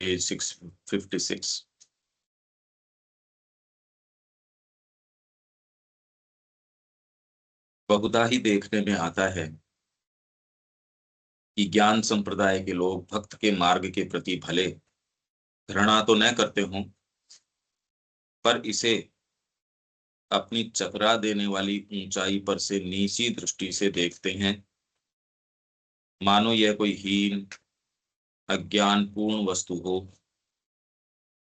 Page 656। बहुधा ही देखने में आता है कि ज्ञान संप्रदाय के लोग भक्त के मार्ग के प्रति भले घृणा तो न करते हों, पर इसे अपनी चकरा देने वाली ऊंचाई पर से नीची दृष्टि से देखते हैं, मानो यह कोई हीन अज्ञानपूर्ण वस्तु हो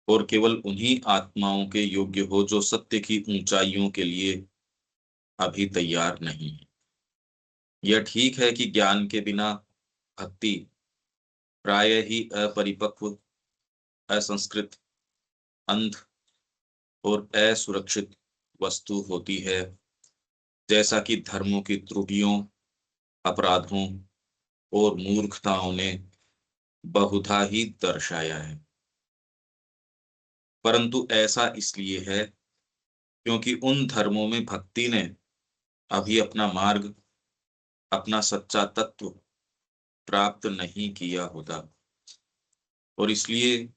और केवल उन्हीं आत्माओं के योग्य हो जो सत्य की ऊंचाइयों के लिए अभी तैयार नहीं है। यह ठीक है कि ज्ञान के बिना भक्ति प्राय ही अपरिपक्व, असंस्कृत, अंध और असुरक्षित वस्तु होती है, जैसा कि धर्मों की त्रुटियों, अपराधों और मूर्खताओं ने बहुधा ही दर्शाया है। परंतु ऐसा इसलिए है क्योंकि उन धर्मों में भक्ति ने अभी अपना मार्ग, अपना सच्चा तत्व प्राप्त नहीं किया होता, और इसलिए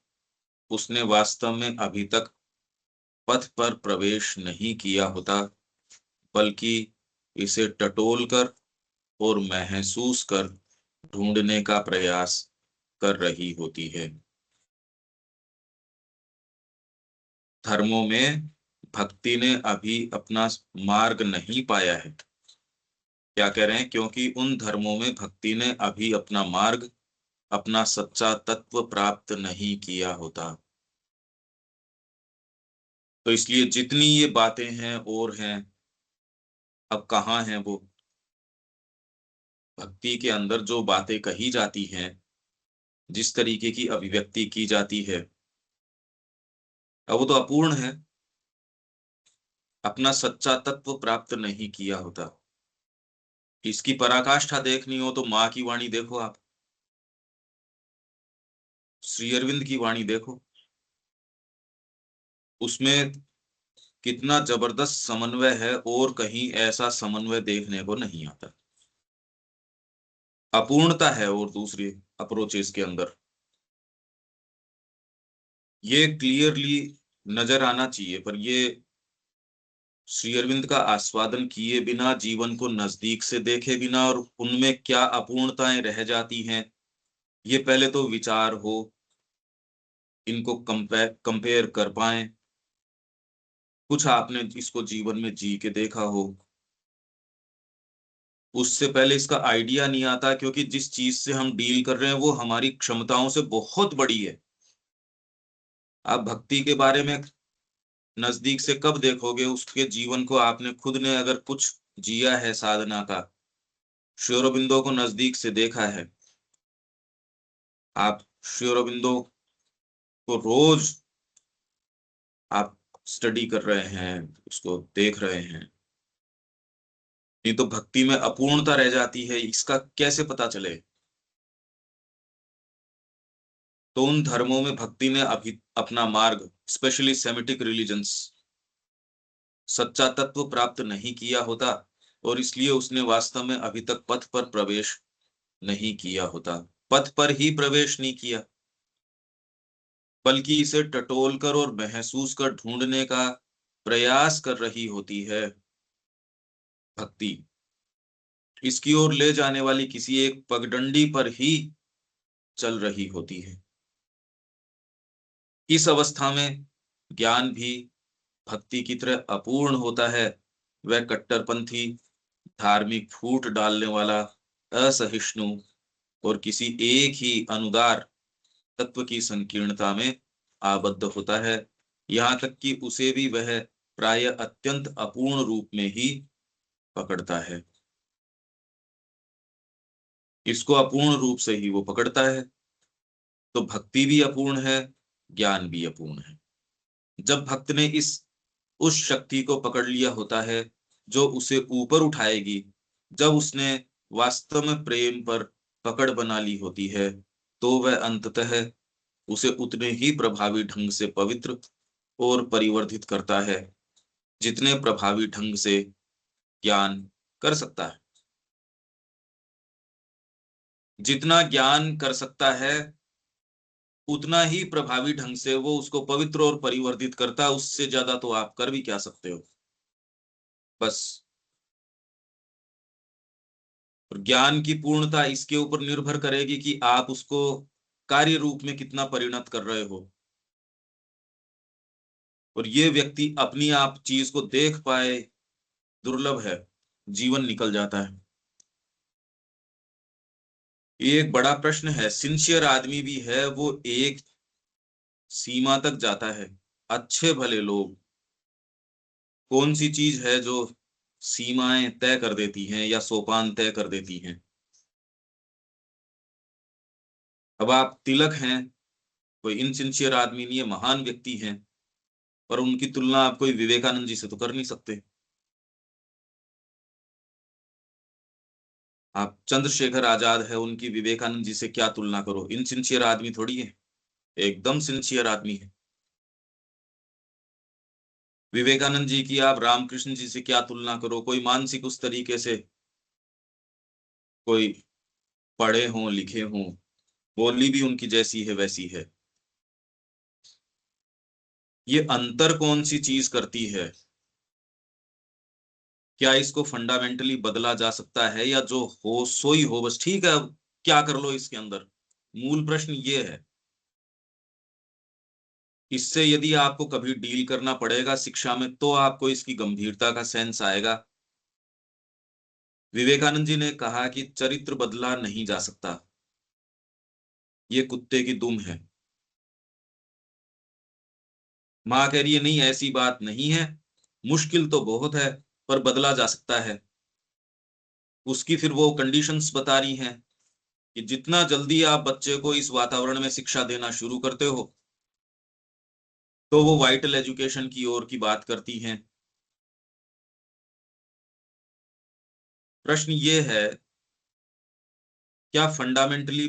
उसने वास्तव में अभी तक पथ पर प्रवेश नहीं किया होता, बल्कि इसे टटोल कर और महसूस कर ढूंढने का प्रयास कर रही होती है। धर्मों में भक्ति ने अभी अपना मार्ग नहीं पाया है। क्या कह रहे हैं? क्योंकि उन धर्मों में भक्ति ने अभी अपना मार्ग, अपना सच्चा तत्व प्राप्त नहीं किया होता। तो इसलिए जितनी ये बातें हैं और हैं, अब कहाँ हैं वो? भक्ति के अंदर जो बातें कही जाती हैं, जिस तरीके की अभिव्यक्ति की जाती है, अब वो तो अपूर्ण है, अपना सच्चा तत्व प्राप्त नहीं किया होता। इसकी पराकाष्ठा देखनी हो तो माँ की वाणी देखो, आप श्री अरविंद की वाणी देखो, उसमें कितना जबरदस्त समन्वय है और कहीं ऐसा समन्वय देखने को नहीं आता। अपूर्णता है और दूसरी अप्रोचेस के अंदर ये क्लियरली नजर आना चाहिए, पर ये श्री अरविंद का आस्वादन किए बिना, जीवन को नजदीक से देखे बिना और उनमें क्या अपूर्णताएं रह जाती हैं, ये पहले तो विचार हो, इनको कंपेयर कर पाए, कुछ आपने इसको जीवन में जी के देखा हो, उससे पहले इसका आइडिया नहीं आता, क्योंकि जिस चीज से हम डील कर रहे हैं वो हमारी क्षमताओं से बहुत बड़ी है। आप भक्ति के बारे में नजदीक से कब देखोगे? उसके जीवन को आपने खुद ने अगर कुछ जिया है साधना का, श्री अरबिंदो को नजदीक से देखा है, आप श्री अरबिंदो को रोज आप स्टडी कर रहे हैं, उसको देख रहे हैं, नहीं तो भक्ति में अपूर्णता रह जाती है, इसका कैसे पता चले? तो उन धर्मों में भक्ति ने अभी अपना मार्ग, स्पेशली सेमिटिक रिलीजन्स, सच्चा तत्व प्राप्त नहीं किया होता, और इसलिए उसने वास्तव में अभी तक पथ पर प्रवेश नहीं किया होता। पथ पर ही प्रवेश नहीं किया, बल्कि इसे टटोल कर और महसूस कर ढूंढने का प्रयास कर रही होती है भक्ति। इसकी ओर ले जाने वाली किसी एक पगडंडी पर ही चल रही होती है। इस अवस्था में ज्ञान भी भक्ति की तरह अपूर्ण होता है। वह कट्टरपंथी, धार्मिक फूट डालने वाला, असहिष्णु और किसी एक ही अनुदार तत्व की संकीर्णता में आबद्ध होता है, यहाँ तक कि उसे भी वह प्राय अत्यंत अपूर्ण रूप में ही पकड़ता है। इसको अपूर्ण रूप से ही वो पकड़ता है। तो भक्ति भी अपूर्ण है, ज्ञान भी अपूर्ण है। जब भक्त ने इस उस शक्ति को पकड़ लिया होता है जो उसे ऊपर उठाएगी, जब उसने वास्तव में प्रेम पर पकड़ बना ली होती है, तो वह अंततः उसे उतने ही प्रभावी ढंग से पवित्र और परिवर्धित करता है जितने प्रभावी ढंग से ज्ञान कर सकता है। जितना ज्ञान कर सकता है उतना ही प्रभावी ढंग से वो उसको पवित्र और परिवर्तित करता, उससे ज्यादा तो आप कर भी क्या सकते हो। बस। और ज्ञान की पूर्णता इसके ऊपर निर्भर करेगी कि आप उसको कार्य रूप में कितना परिणत कर रहे हो। और ये व्यक्ति अपनी आप चीज को देख पाए, दुर्लभ है, जीवन निकल जाता है। ये एक बड़ा प्रश्न है। सिंसियर आदमी भी है, वो एक सीमा तक जाता है। अच्छे भले लोग, कौन सी चीज है जो सीमाएं तय कर देती हैं या सोपान तय कर देती हैं। अब आप तिलक हैं, कोई इनसिंसियर आदमी नहीं है, महान व्यक्ति हैं, पर उनकी तुलना आप कोई विवेकानंद जी से तो कर नहीं सकते। आप चंद्रशेखर आजाद है, उनकी विवेकानंद जी से क्या तुलना करो, इनसिंसियर आदमी थोड़ी है, एकदम सिंसियर आदमी है। विवेकानंद जी की आप रामकृष्ण जी से क्या तुलना करो, कोई मानसिक उस तरीके से, कोई पढ़े हों लिखे हों, बोली भी उनकी जैसी है वैसी है। ये अंतर कौन सी चीज करती है, क्या इसको फंडामेंटली बदला जा सकता है, या जो हो सो ही हो, बस ठीक है अब क्या कर लो इसके अंदर। मूल प्रश्न ये है। इससे यदि आपको कभी डील करना पड़ेगा शिक्षा में, तो आपको इसकी गंभीरता का सेंस आएगा। विवेकानंद जी ने कहा कि चरित्र बदला नहीं जा सकता, ये कुत्ते की दुम है। माँ कह रही है नहीं ऐसी बात नहीं है, मुश्किल तो बहुत है, पर बदला जा सकता है। उसकी फिर वो कंडीशंस बता रही हैं कि जितना जल्दी आप बच्चे को इस वातावरण में शिक्षा देना शुरू करते हो, तो वो वाइटल एजुकेशन की ओर की बात करती हैं। प्रश्न ये है, क्या फंडामेंटली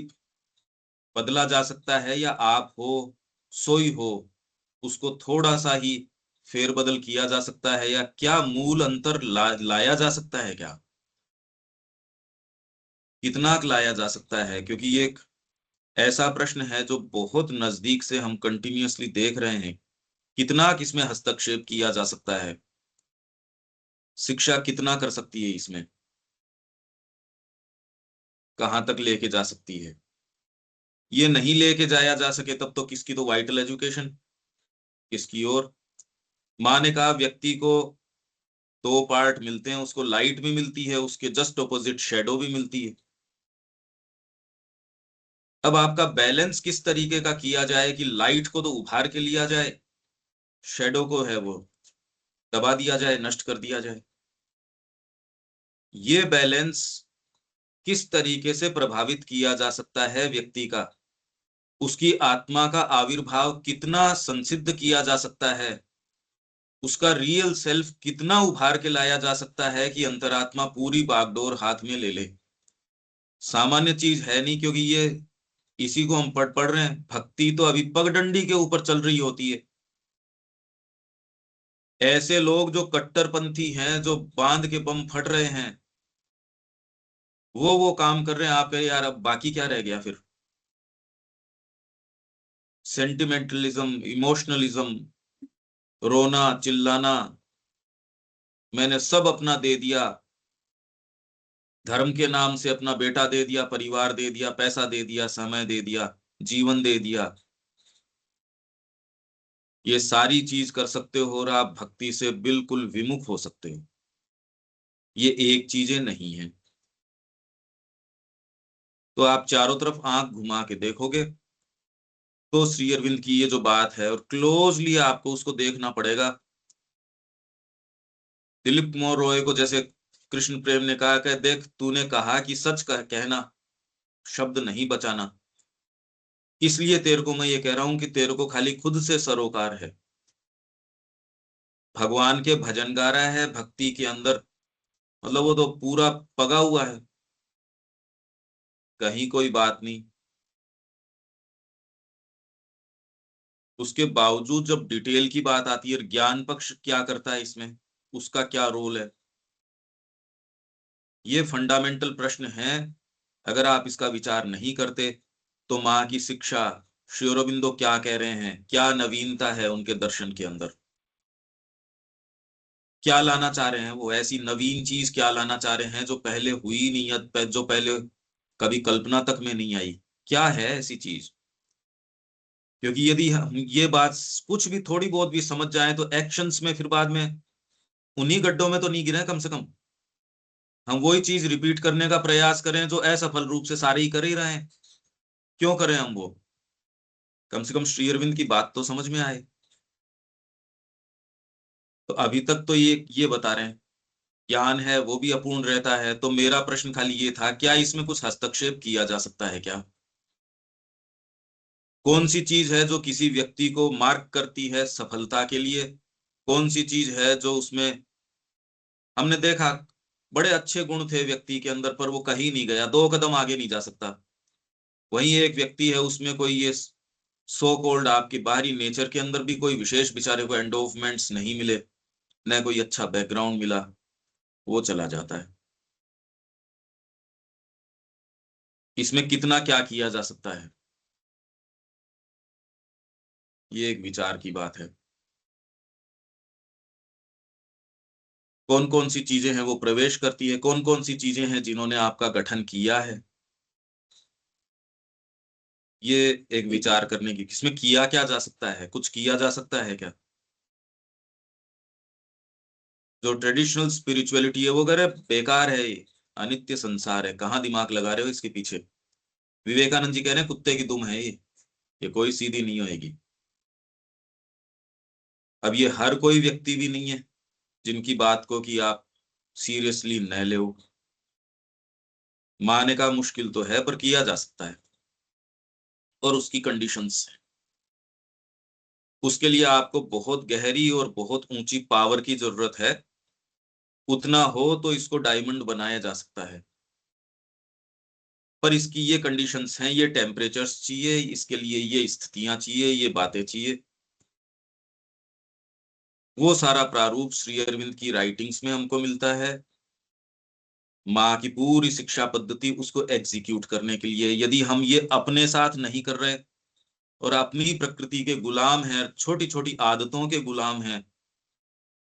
बदला जा सकता है, या आप हो सोई हो, उसको थोड़ा सा ही फेरबदल किया जा सकता है, या क्या मूल अंतर लाया जा सकता है, क्या कितना लाया जा सकता है। क्योंकि ये एक ऐसा प्रश्न है जो बहुत नजदीक से हम कंटिन्यूअसली देख रहे हैं। कितना किसमें हस्तक्षेप किया जा सकता है, शिक्षा कितना कर सकती है इसमें, कहां तक लेके जा सकती है। ये नहीं लेके जाया जा सके तब तो किसकी तो वाइटल एजुकेशन, किसकी और। माँ ने कहा व्यक्ति को दो पार्ट मिलते हैं, उसको लाइट भी मिलती है, उसके जस्ट ऑपोजिट शेडो भी मिलती है। अब आपका बैलेंस किस तरीके का किया जाए कि लाइट को तो उभार के लिया जाए, शेडो को है वो दबा दिया जाए, नष्ट कर दिया जाए। ये बैलेंस किस तरीके से प्रभावित किया जा सकता है व्यक्ति का, उसकी आत्मा का आविर्भाव कितना संसिद्ध किया जा सकता है, उसका रियल सेल्फ कितना उभार के लाया जा सकता है कि अंतरात्मा पूरी बागडोर हाथ में ले ले। सामान्य चीज है नहीं, क्योंकि ये इसी को हम पढ़ रहे हैं। भक्ति तो अभी पगडंडी के ऊपर चल रही होती है। ऐसे लोग जो कट्टरपंथी हैं, जो बांध के बम फट रहे हैं, वो काम कर रहे हैं। आप कहे यार अब बाकी क्या रह गया फिर। सेंटिमेंटलिज्म, इमोशनलिज्म, रोना चिल्लाना, मैंने सब अपना दे दिया, धर्म के नाम से अपना बेटा दे दिया, परिवार दे दिया, पैसा दे दिया, समय दे दिया, जीवन दे दिया। ये सारी चीज कर सकते हो और आप भक्ति से बिल्कुल विमुख हो सकते हो। ये एक चीजें नहीं है। तो आप चारों तरफ आंख घुमा के देखोगे तो श्री अरविंद की ये जो बात है, और क्लोजली आपको उसको देखना पड़ेगा। दिलीप कुमार रॉय को जैसे कृष्ण प्रेम ने कहा कि देख तूने कहा कि सच कहना, शब्द नहीं बचाना, इसलिए तेरे को मैं ये कह रहा हूं कि तेरे को खाली खुद से सरोकार है। भगवान के भजन गा रहा है भक्ति के अंदर, मतलब वो तो पूरा पगा हुआ है, कहीं कोई बात नहीं। उसके बावजूद जब डिटेल की बात आती है, ज्ञान पक्ष क्या करता है इसमें, उसका क्या रोल है, ये फंडामेंटल प्रश्न है। अगर आप इसका विचार नहीं करते तो माँ की शिक्षा श्री अरबिंदो क्या कह रहे हैं, क्या नवीनता है उनके दर्शन के अंदर, क्या लाना चाह रहे हैं वो, ऐसी नवीन चीज क्या लाना चाह रहे हैं जो पहले हुई नहीं है, जो पहले कभी कल्पना तक में नहीं आई, क्या है ऐसी चीज। क्योंकि यदि हम ये बात कुछ भी थोड़ी बहुत भी समझ जाए तो एक्शंस में फिर बाद में उन्हीं गड्ढों में तो नहीं गिरे कम से कम। हम वही चीज रिपीट करने का प्रयास करें जो असफल रूप से सारे ही कर ही रहे हैं, क्यों करें हम वो। कम से कम श्री अरविंद की बात तो समझ में आए। तो अभी तक तो ये बता रहे हैं ज्ञान है वो भी अपूर्ण रहता है, तो मेरा प्रश्न खाली ये था, क्या इसमें कुछ हस्तक्षेप किया जा सकता है क्या। कौन सी चीज है जो किसी व्यक्ति को मार्क करती है सफलता के लिए, कौन सी चीज है जो उसमें हमने देखा बड़े अच्छे गुण थे व्यक्ति के अंदर पर वो कहीं नहीं गया, 2 कदम आगे नहीं जा सकता। वहीं एक व्यक्ति है उसमें कोई ये सो कॉल्ड आपकी बाहरी नेचर के अंदर भी कोई विशेष बेचारे को एंडोवमेंट्स नहीं मिले, न कोई अच्छा बैकग्राउंड मिला, वो चला जाता है। इसमें कितना क्या किया जा सकता है, ये एक विचार की बात है। कौन कौन सी चीजें हैं वो प्रवेश करती है, कौन कौन सी चीजें हैं जिन्होंने आपका गठन किया है, ये एक विचार करने की। इसमें किया क्या जा सकता है, कुछ किया जा सकता है क्या। जो ट्रेडिशनल स्पिरिचुअलिटी है वो कह रहे बेकार है, ये अनित्य संसार है, कहाँ दिमाग लगा रहे हो इसके पीछे। विवेकानंद जी कह रहे हैं कुत्ते की दुम है ये कोई सीधी नहीं होएगी। अब ये हर कोई व्यक्ति भी नहीं है जिनकी बात को कि आप सीरियसली न ले, माने का मुश्किल तो है पर किया जा सकता है। और उसकी कंडीशंस है, उसके लिए आपको बहुत गहरी और बहुत ऊंची पावर की जरूरत है। उतना हो तो इसको डायमंड बनाया जा सकता है, पर इसकी ये कंडीशंस हैं, ये टेम्परेचर्स चाहिए, इसके लिए ये स्थितियां चाहिए, ये बातें चाहिए। वो सारा प्रारूप श्री अरविंद की राइटिंग्स में हमको मिलता है। माँ की पूरी शिक्षा पद्धति उसको एग्जीक्यूट करने के लिए, यदि हम ये अपने साथ नहीं कर रहे और अपनी प्रकृति के गुलाम हैं, छोटी छोटी आदतों के गुलाम हैं,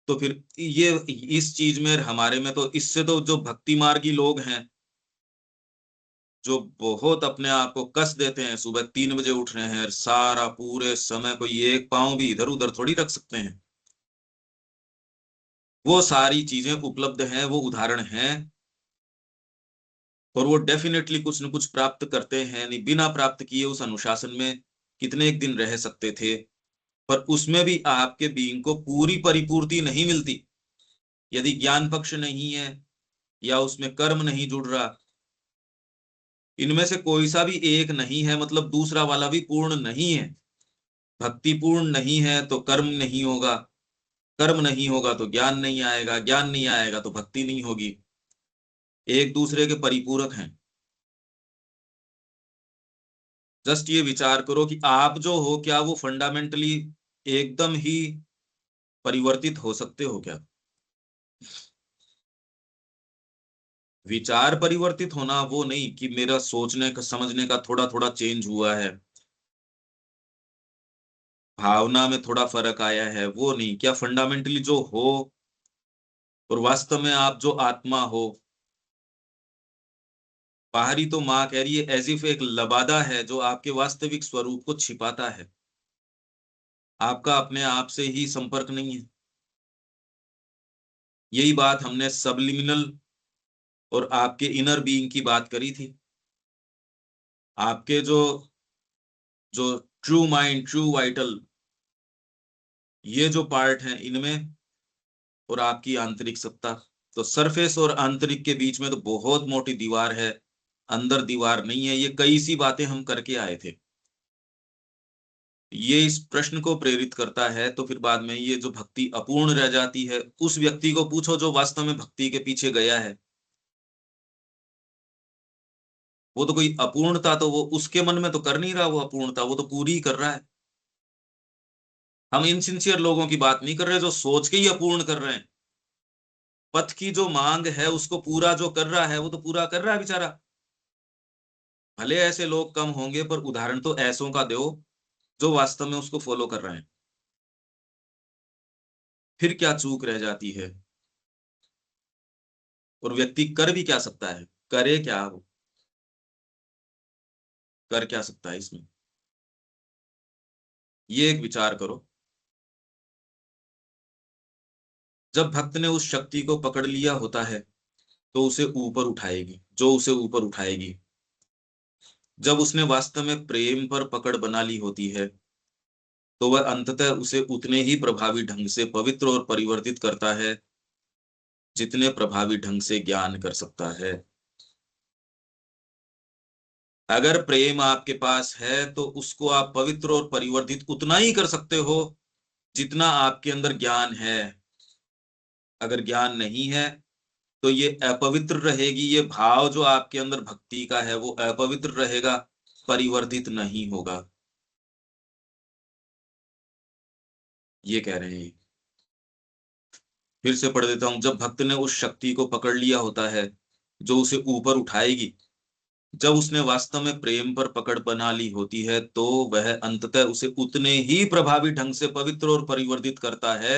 तो फिर ये इस चीज में हमारे में तो इससे तो जो भक्ति मार्गी लोग हैं जो बहुत अपने आप को कस देते हैं, सुबह 3 बजे उठ रहे हैं, सारा पूरे समय कोई एक पाँव भी इधर उधर थोड़ी रख सकते हैं। वो सारी चीजें उपलब्ध हैं, वो उदाहरण हैं, और वो डेफिनेटली कुछ न कुछ प्राप्त करते हैं। नहीं बिना प्राप्त किए उस अनुशासन में कितने एक दिन रह सकते थे, पर उसमें भी आपके बीइंग को पूरी परिपूर्ति नहीं मिलती यदि ज्ञान पक्ष नहीं है या उसमें कर्म नहीं जुड़ रहा। इनमें से कोई सा भी एक नहीं है मतलब दूसरा वाला भी पूर्ण नहीं है। भक्ति पूर्ण नहीं है तो कर्म नहीं होगा, कर्म नहीं होगा तो ज्ञान नहीं आएगा, ज्ञान नहीं आएगा तो भक्ति नहीं होगी। एक दूसरे के परिपूरक हैं। जस्ट ये विचार करो कि आप जो हो क्या वो फंडामेंटली एकदम ही परिवर्तित हो सकते हो क्या। विचार परिवर्तित होना वो नहीं कि मेरा सोचने का समझने का थोड़ा थोड़ा चेंज हुआ है, भावना में थोड़ा फर्क आया है, वो नहीं। क्या फंडामेंटली जो हो और वास्तव में आप जो आत्मा हो। बाहरी तो माँ कह रही है एज इफ एक लबादा है जो आपके वास्तविक स्वरूप को छिपाता है, आपका अपने आप से ही संपर्क नहीं है। यही बात हमने सबलिमिनल और आपके इनर बीइंग की बात करी थी। आपके जो जो ट्रू माइंड, ट्रू वाइटल, ये जो पार्ट है इनमें, और आपकी आंतरिक सत्ता, तो सरफेस और आंतरिक के बीच में तो बहुत मोटी दीवार है, अंदर दीवार नहीं है। ये कई सी बातें हम करके आए थे। ये इस प्रश्न को प्रेरित करता है, तो फिर बाद में ये जो भक्ति अपूर्ण रह जाती है, उस व्यक्ति को पूछो जो वास्तव में भक्ति के पीछे गया है। वो तो कोई अपूर्णता तो वो उसके मन में तो कर नहीं रहा, वो अपूर्णता वो तो पूरी ही कर रहा है। हम इनसिंसियर लोगों की बात नहीं कर रहे जो सोच के ही अपूर्ण कर रहे हैं। पथ की जो मांग है उसको पूरा जो कर रहा है वो तो पूरा कर रहा है बेचारा। भले ऐसे लोग कम होंगे पर उदाहरण तो ऐसों का दो जो वास्तव में उसको फॉलो कर रहे हैं। फिर क्या चूक रह जाती है, और व्यक्ति कर भी क्या सकता है, करे क्या वो, कर क्या सकता है इसमें, ये एक विचार करो। जब भक्त ने उस शक्ति को पकड़ लिया होता है तो उसे ऊपर उठाएगी, जो उसे ऊपर उठाएगी। जब उसने वास्तव में प्रेम पर पकड़ बना ली होती है तो वह अंततः उसे उतने ही प्रभावी ढंग से पवित्र और परिवर्तित करता है जितने प्रभावी ढंग से ज्ञान कर सकता है। अगर प्रेम आपके पास है तो उसको आप पवित्र और परिवर्तित उतना ही कर सकते हो जितना आपके अंदर ज्ञान है। अगर ज्ञान नहीं है तो ये अपवित्र रहेगी, ये भाव जो आपके अंदर भक्ति का है वो अपवित्र रहेगा, परिवर्तित नहीं होगा। ये कह रहे हैं। फिर से पढ़ देता हूं। जब भक्त ने उस शक्ति को पकड़ लिया होता है जो उसे ऊपर उठाएगी, जब उसने वास्तव में प्रेम पर पकड़ बना ली होती है तो वह अंततः उसे उतने ही प्रभावी ढंग से पवित्र और परिवर्तित करता है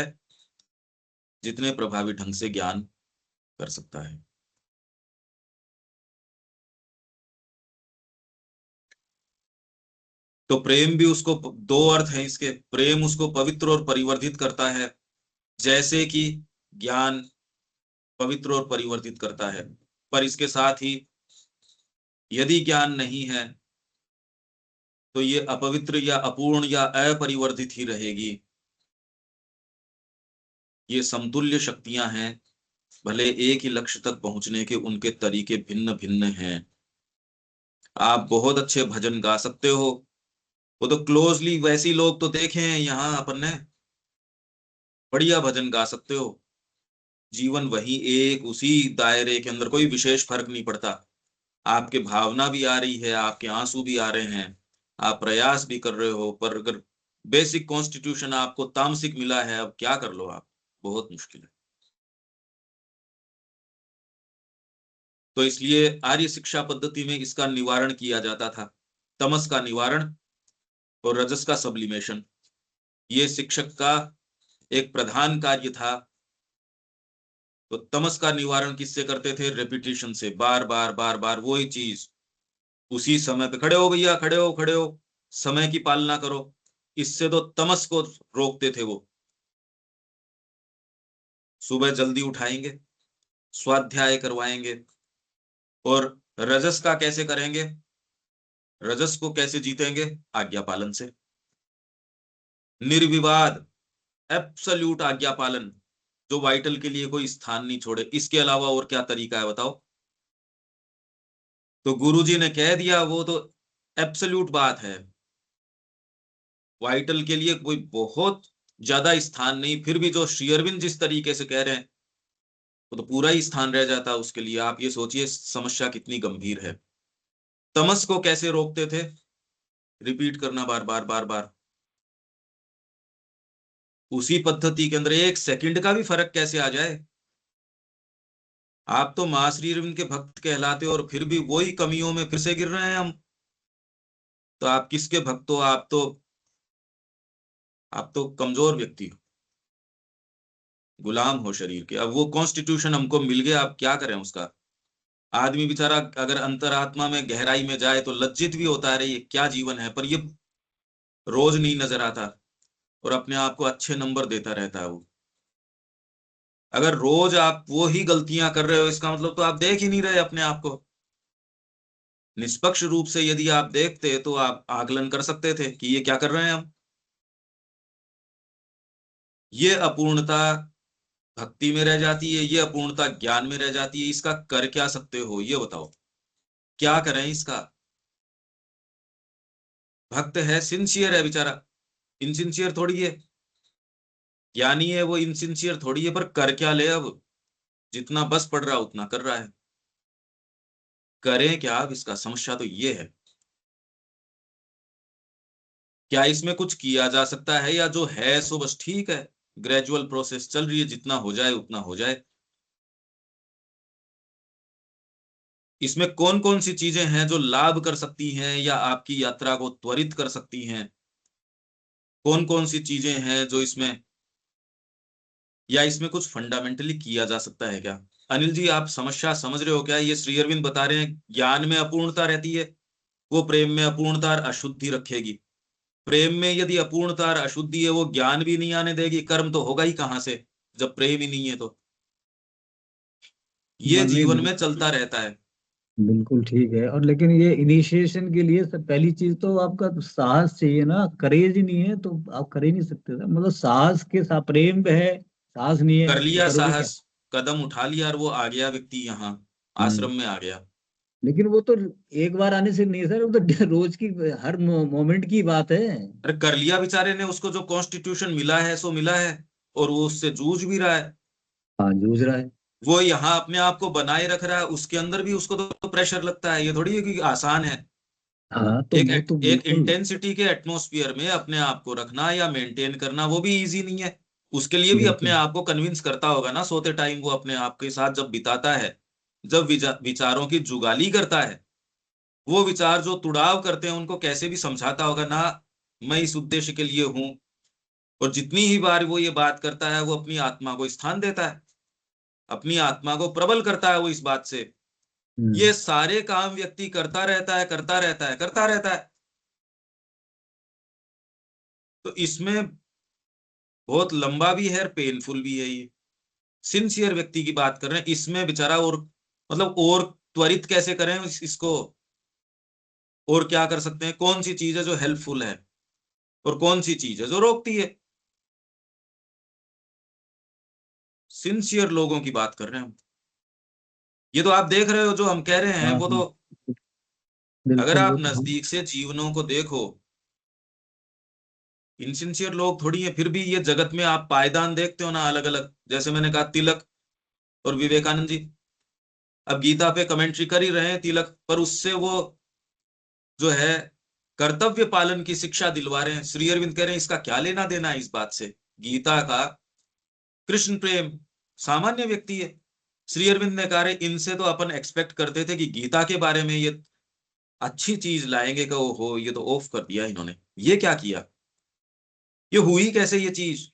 जितने प्रभावी ढंग से ज्ञान कर सकता है। तो प्रेम भी उसको, दो अर्थ हैं इसके, प्रेम उसको पवित्र और परिवर्तित करता है जैसे कि ज्ञान पवित्र और परिवर्तित करता है। पर इसके साथ ही यदि ज्ञान नहीं है तो ये अपवित्र या अपूर्ण या अपरिवर्तित ही रहेगी। ये समतुल्य शक्तियां हैं, भले एक ही लक्ष्य तक पहुंचने के उनके तरीके भिन्न भिन्न हैं। आप बहुत अच्छे भजन गा सकते हो, वो तो क्लोजली वैसी लोग तो देखे हैं यहाँ अपन ने, बढ़िया भजन गा सकते हो, जीवन वही एक उसी दायरे के अंदर, कोई विशेष फर्क नहीं पड़ता। आपके भावना भी आ रही है, आपके आंसू भी आ रहे हैं, आप प्रयास भी कर रहे हो, पर अगर बेसिक कॉन्स्टिट्यूशन आपको तामसिक मिला है, अब क्या कर लो आप, बहुत मुश्किल है। तो इसलिए आर्य शिक्षा पद्धति में इसका निवारण किया जाता था, तमस का निवारण और रजस का सब्लिमेशन। ये शिक्षक का एक प्रधान कार्य था। तो तमस का निवारण किससे करते थे, रेपिटेशन से, बार बार बार बार वही चीज, उसी समय पे खड़े हो भैया, खड़े हो खड़े हो, समय की पालना करो। इससे तो तमस को रोकते थे वो। सुबह जल्दी उठाएंगे, स्वाध्याय करवाएंगे। और रजस का कैसे करेंगे, रजस को कैसे जीतेंगे, आज्ञा पालन से, निर्विवाद, एब्सोल्यूट आज्ञा पालन, जो वाइटल के लिए कोई स्थान नहीं छोड़े। इसके अलावा और क्या तरीका है बताओ। तो गुरुजी ने कह दिया, वो तो एब्सोल्यूट बात है। वाइटल के लिए कोई बहुत ज्यादा स्थान नहीं, फिर भी जो श्री अरविंद जिस तरीके से कह रहे हैं वो तो पूरा ही स्थान रह जाता है उसके लिए। आप ये सोचिए समस्या कितनी गंभीर है। तमस को कैसे रोकते थे, रिपीट करना बार बार बार बार। उसी पद्धति के अंदर एक सेकंड का भी फर्क कैसे आ जाए। आप तो मां श्री अरविंद के भक्त कहलाते हो और फिर भी वही कमियों में फिर से गिर रहे हैं हम। तो आप किसके भक्त हो, आप तो कमजोर व्यक्ति हो, गुलाम हो शरीर के। अब वो कॉन्स्टिट्यूशन हमको मिल गया, अब क्या करें उसका। आदमी बेचारा अगर अंतरात्मा में गहराई में जाए तो लज्जित भी होता है, अरे ये क्या जीवन है, पर ये रोज नहीं नजर आता और अपने आप को अच्छे नंबर देता रहता है वो। अगर रोज आप वो ही गलतियां कर रहे हो इसका मतलब तो आप देख ही नहीं रहे अपने आप को। निष्पक्ष रूप से यदि आप देखते तो आप आकलन कर सकते थे कि ये क्या कर रहे हैं हम। ये अपूर्णता भक्ति में रह जाती है, ये अपूर्णता ज्ञान में रह जाती है। इसका कर क्या सकते हो ये बताओ, क्या करें इसका। भक्त है, सिंसियर है बेचारा, इनसिंसियर थोड़ी है। ज्ञानी है वो, इनसिंसियर थोड़ी है। पर कर क्या ले, अब जितना बस पड़ रहा उतना कर रहा है। करें क्या अब इसका, समस्या तो ये है। क्या इसमें कुछ किया जा सकता है, या जो है सो बस ठीक है, ग्रेजुअल प्रोसेस चल रही है, जितना हो जाए उतना हो जाए। इसमें कौन कौन सी चीजें हैं जो लाभ कर सकती हैं या आपकी यात्रा को त्वरित कर सकती हैं। कौन कौन सी चीजें हैं जो इसमें, या इसमें कुछ फंडामेंटली किया जा सकता है क्या? अनिल जी, आप समस्या समझ रहे हो क्या? ये श्री अरविंद बता रहे हैं ज्ञान में अपूर्णता रहती है, वो प्रेम में अपूर्णता और अशुद्धि रखेगी। प्रेम में यदि अपूर्णता और अशुद्धि है, वो ज्ञान भी नहीं आने देगी, कर्म तो होगा ही कहां से जब प्रेम ही नहीं है तो। ये नहीं, जीवन में बिल्कुल चलता रहता है। बिल्कुल ठीक है। और लेकिन ये इनिशिएशन के लिए सब पहली चीज तो आपका तो साहस चाहिए ना। करेज ही नहीं है तो आप कर ही नहीं सकते ना। मतलब साहस के साथ, प्रेम है, साहस नहीं है कर तो लिया करोगे क्या? साहस, कदम उठा लिया और वो आ गया व्यक्ति यहाँ हम्म। आश्रम में आ गया। लेकिन वो तो एक बार आने से नहीं सर, वो तो रोज की, हर मोमेंट की बात है। अरे कर लिया बेचारे ने, उसको जो कॉन्स्टिट्यूशन मिला है सो मिला है, और वो उससे जूझ भी रहा है। हाँ, जूझ रहा है। वो यहाँ अपने आप को बनाए रख रहा है, उसके अंदर भी उसको तो प्रेशर लगता है। ये थोड़ी है कि आसान है। हाँ, तो एक वो तो एक बिल्कुल। इंटेंसिटी के एटमॉस्फेयर में अपने आप को रखना या मेंटेन करना, वो भी इजी नहीं है। उसके लिए भी अपने बिल्कुल। आप को कन्विंस करता होगा ना सोते टाइम, वो अपने आप के साथ जब बिताता है, जब विचारों की जुगाली करता है, वो विचार जो तुड़ाव करते हैं उनको कैसे भी समझाता होगा ना, मैं इस उद्देश्य के लिए हूं। और जितनी ही बार वो ये बात करता है, वो अपनी आत्मा को स्थान देता है, अपनी आत्मा को प्रबल करता है वो इस बात से। हम्म। ये सारे काम व्यक्ति करता रहता है, करता रहता है, करता रहता है। तो इसमें बहुत लंबा भी है और पेनफुल भी है ये। सिंसियर व्यक्ति की बात कर रहे हैं इसमें बेचारा, और मतलब और त्वरित कैसे करें इसको, और क्या कर सकते हैं, कौन सी चीज है जो हेल्पफुल है और कौन सी चीज है जो रोकती है। सिंसियर लोगों की बात कर रहे हैं हम। ये तो आप देख रहे हो जो हम कह रहे हैं, हाँ वो हाँ, तो अगर बिल्कुल, वो आप तो हम। नजदीक से जीवनों को देखो, इनसिंसियर लोग थोड़ी है। फिर भी ये जगत में आप पायदान देखते हो ना अलग अलग, जैसे मैंने कहा तिलक और विवेकानंद जी। अब गीता पे कमेंट्री कर ही रहे हैं तिलक, पर उससे वो जो है कर्तव्य पालन की शिक्षा दिलवा रहे हैं। श्री अरविंद कह रहे हैं इसका क्या लेना देना है इस बात से। गीता का कृष्ण प्रेम सामान्य व्यक्ति है। श्री अरविंद ने कहा इनसे तो अपन एक्सपेक्ट करते थे कि गीता के बारे में ये अच्छी चीज लाएंगे, कि हो ये तो ऑफ कर दिया इन्होंने, ये क्या किया, ये हुई कैसे ये चीज।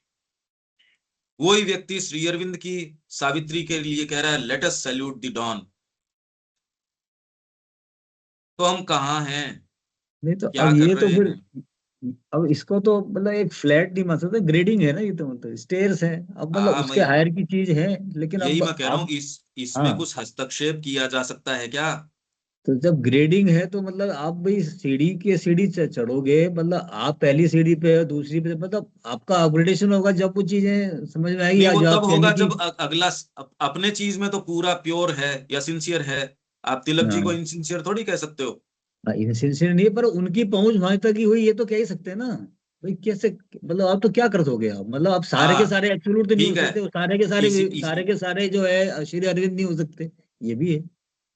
वही व्यक्ति श्री अरविंद की सावित्री के लिए कह रहा है let us salute the dawn. तो हम कहाँ हैं, नहीं तो क्या अब कर ये तो रहे फिर, हैं? अब इसको तो मतलब एक फ्लैट नहीं मान सकते, ग्रेडिंग है ना ये तो, मतलब स्टेयर्स है। अब मतलब हाँ उसके मैं हायर की चीज है। लेकिन यही अब मैं कह रहा हूँ, आप, इस इसमें हाँ, कुछ हस्तक्षेप किया जा सकता है क्या? तो जब ग्रेडिंग है तो मतलब आप भाई सीढ़ी के सीढ़ी चढ़ोगे, मतलब आप पहली सीढ़ी पे हो, दूसरी पे, मतलब आपका अपग्रेडेशन होगा जब वो चीजें समझ में आएगी। नहीं, वो आज तब आप होगा यानी कि, जब अगला अपने चीज में तो पूरा प्योर है या सिंसियर है। आप तिलक जी को हाँ, इनसिंसियर थोड़ी कह सकते हो। इनसिंसियर नहीं है, पर उनकी पहुंच वहां तक ही हुई, ये तो कह ही सकते हैं ना। भाई कैसे, मतलब आप तो क्या कर दोगे आप, मतलब आप सारे के हाँ सारे एब्सोल्यूट तो नहीं हो ठीक है। सकते, सारे के सारे, इसी सारे के सारे जो है श्री अरविंद नहीं हो सकते। ये भी है।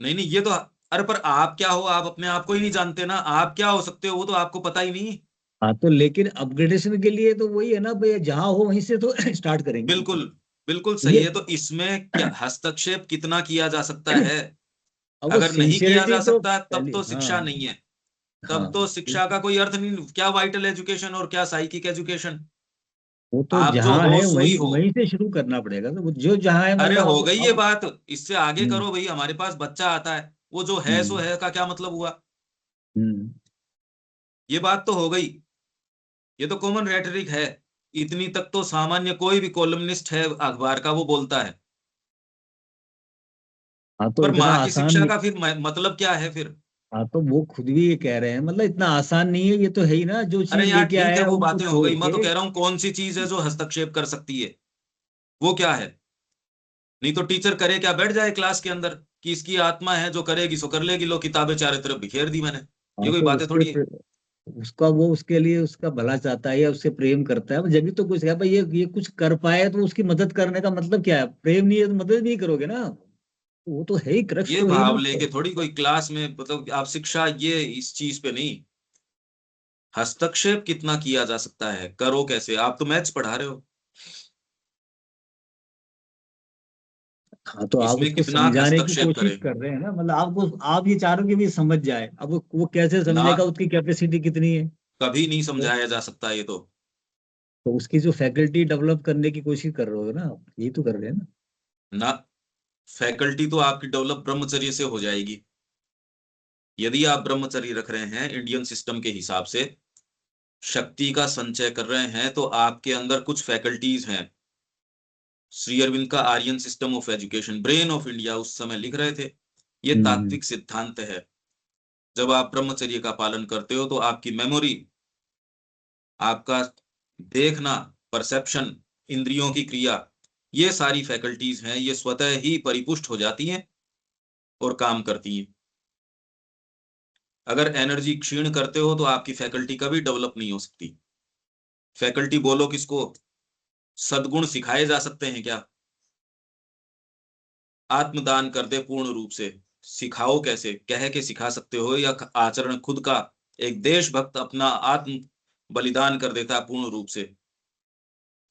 नहीं नहीं, ये तो अरे पर आप क्या हो, आप अपने आप को ही नहीं जानते ना, आप क्या हो सकते हो वो तो आपको पता ही नहीं। हाँ, तो लेकिन अपग्रेडेशन के लिए तो वही है ना भाई, जहां हो वहीं से तो स्टार्ट करेंगे। बिल्कुल बिल्कुल ये सही है। तो इसमें क्या हस्तक्षेप कितना किया जा सकता है? अब वो अगर नहीं किया सिंसियरिटी जा तो सकता तब पहले, तो हाँ शिक्षा नहीं है। तब हाँ, तो शिक्षा का कोई अर्थ नहीं। क्या वाइटल एजुकेशन और क्या साइकिक एजुकेशन। वो तो आप जो जहाँ हो है सो ही वहीं हो। वहीं से शुरू करना पड़ेगा। तो वो जो जहाँ है, अरे मतलब हो गई ये अब बात, इससे आगे हम्म करो भाई। हमारे पास बच्चा आता है, वो जो है सो हम्म है का क्या मतलब हुआ? हम्म। ये बात तो हो गई। ये तो कॉमन रेटरिक है। इतनी तक तो सामान्य कोई भी कॉलमनिस्ट है अखबार का वो बोलता है। हाँ, तो पर इतना माँ की आसान शिक्षा नहीं। का फिर मतलब क्या है फिर? हाँ, तो वो खुद भी ये कह रहे हैं, मतलब इतना आसान नहीं है, ये तो है ही ना, जो अरे चीज यार लेके ठीक आया है, है वो उनको बातें हो छोड़ गई। मैं तो के। कह रहा हूँ कौन सी चीज है जो हस्तक्षेप कर सकती है, वो क्या है? नहीं तो टीचर करे क्या, बैठ जाए क्लास के अंदर कि इसकी आत्मा है जो करेगी सो कर लेगी, लो किताबें चारों तरफ बिखेर दी मैंने। ये हाँ, कोई तो बातें थोड़ी है। उसका वो उसके लिए उसका भला चाहता है या उससे प्रेम करता है, जब भी तो कुछ है भाई, ये कुछ कर पाए तो उसकी मदद करने का मतलब क्या है? प्रेम नहीं है तो मदद नहीं करोगे ना। वो तो है ही, क्रक्स ये तो वही ना भाव उसका। लेके थोड़ी कोई क्लास में, मतलब आप शिक्षा ये इस चीज पे नहीं। हस्तक्षेप कितना किया जा सकता है, करो कैसे? आप तो मैथ्स पढ़ा रहे हो, हाँ, तो आप इसमें उसको कितना समझाने की हस्तक्षेप कोशिश करें? कर रहे हैं ना, मतलब आपको, आप ये चाह रहे हो कि भी समझ जाए। अब वो कैसे ना, समझेगा, उसकी कैपेसिटी कितनी है? कभी नहीं तो समझाया जा सकता ये तो। तो उसकी जो फैकल्टी डेवलप करने की कोशिश कर रहे हो ना, ये तो कर रहे हैं ना। ना, फैकल्टी तो आपकी डेवलप ब्रह्मचर्य से हो जाएगी। यदि आप ब्रह्मचर्य रख रहे हैं इंडियन सिस्टम के हिसाब से, शक्ति का संचय कर रहे हैं, तो आपके अंदर कुछ फैकल्टीज हैं। श्री अरविंद का Aryan system of education, brain of India उस समय लिख रहे थे। ये हम्म। तात्विक सिद्धांत है। जब आप ब्रह्मचर्य का पालन करते हो तो आपकी मेमोरी, आपका देखना, परसेप्शन, इंद्रियों की क्रिया, ये सारी फैकल्टीज हैं, ये स्वतः ही परिपुष्ट हो जाती हैं और काम करती हैं। अगर एनर्जी क्षीण करते हो तो आपकी फैकल्टी कभी डेवलप नहीं हो सकती। फैकल्टी बोलो किसको? सद्गुण सिखाए जा सकते हैं क्या? आत्मदान कर दे पूर्ण रूप से, सिखाओ कैसे? कह के सिखा सकते हो या आचरण खुद का? एक देशभक्त अपना आत्म बलिदान कर देता है पूर्ण रूप से,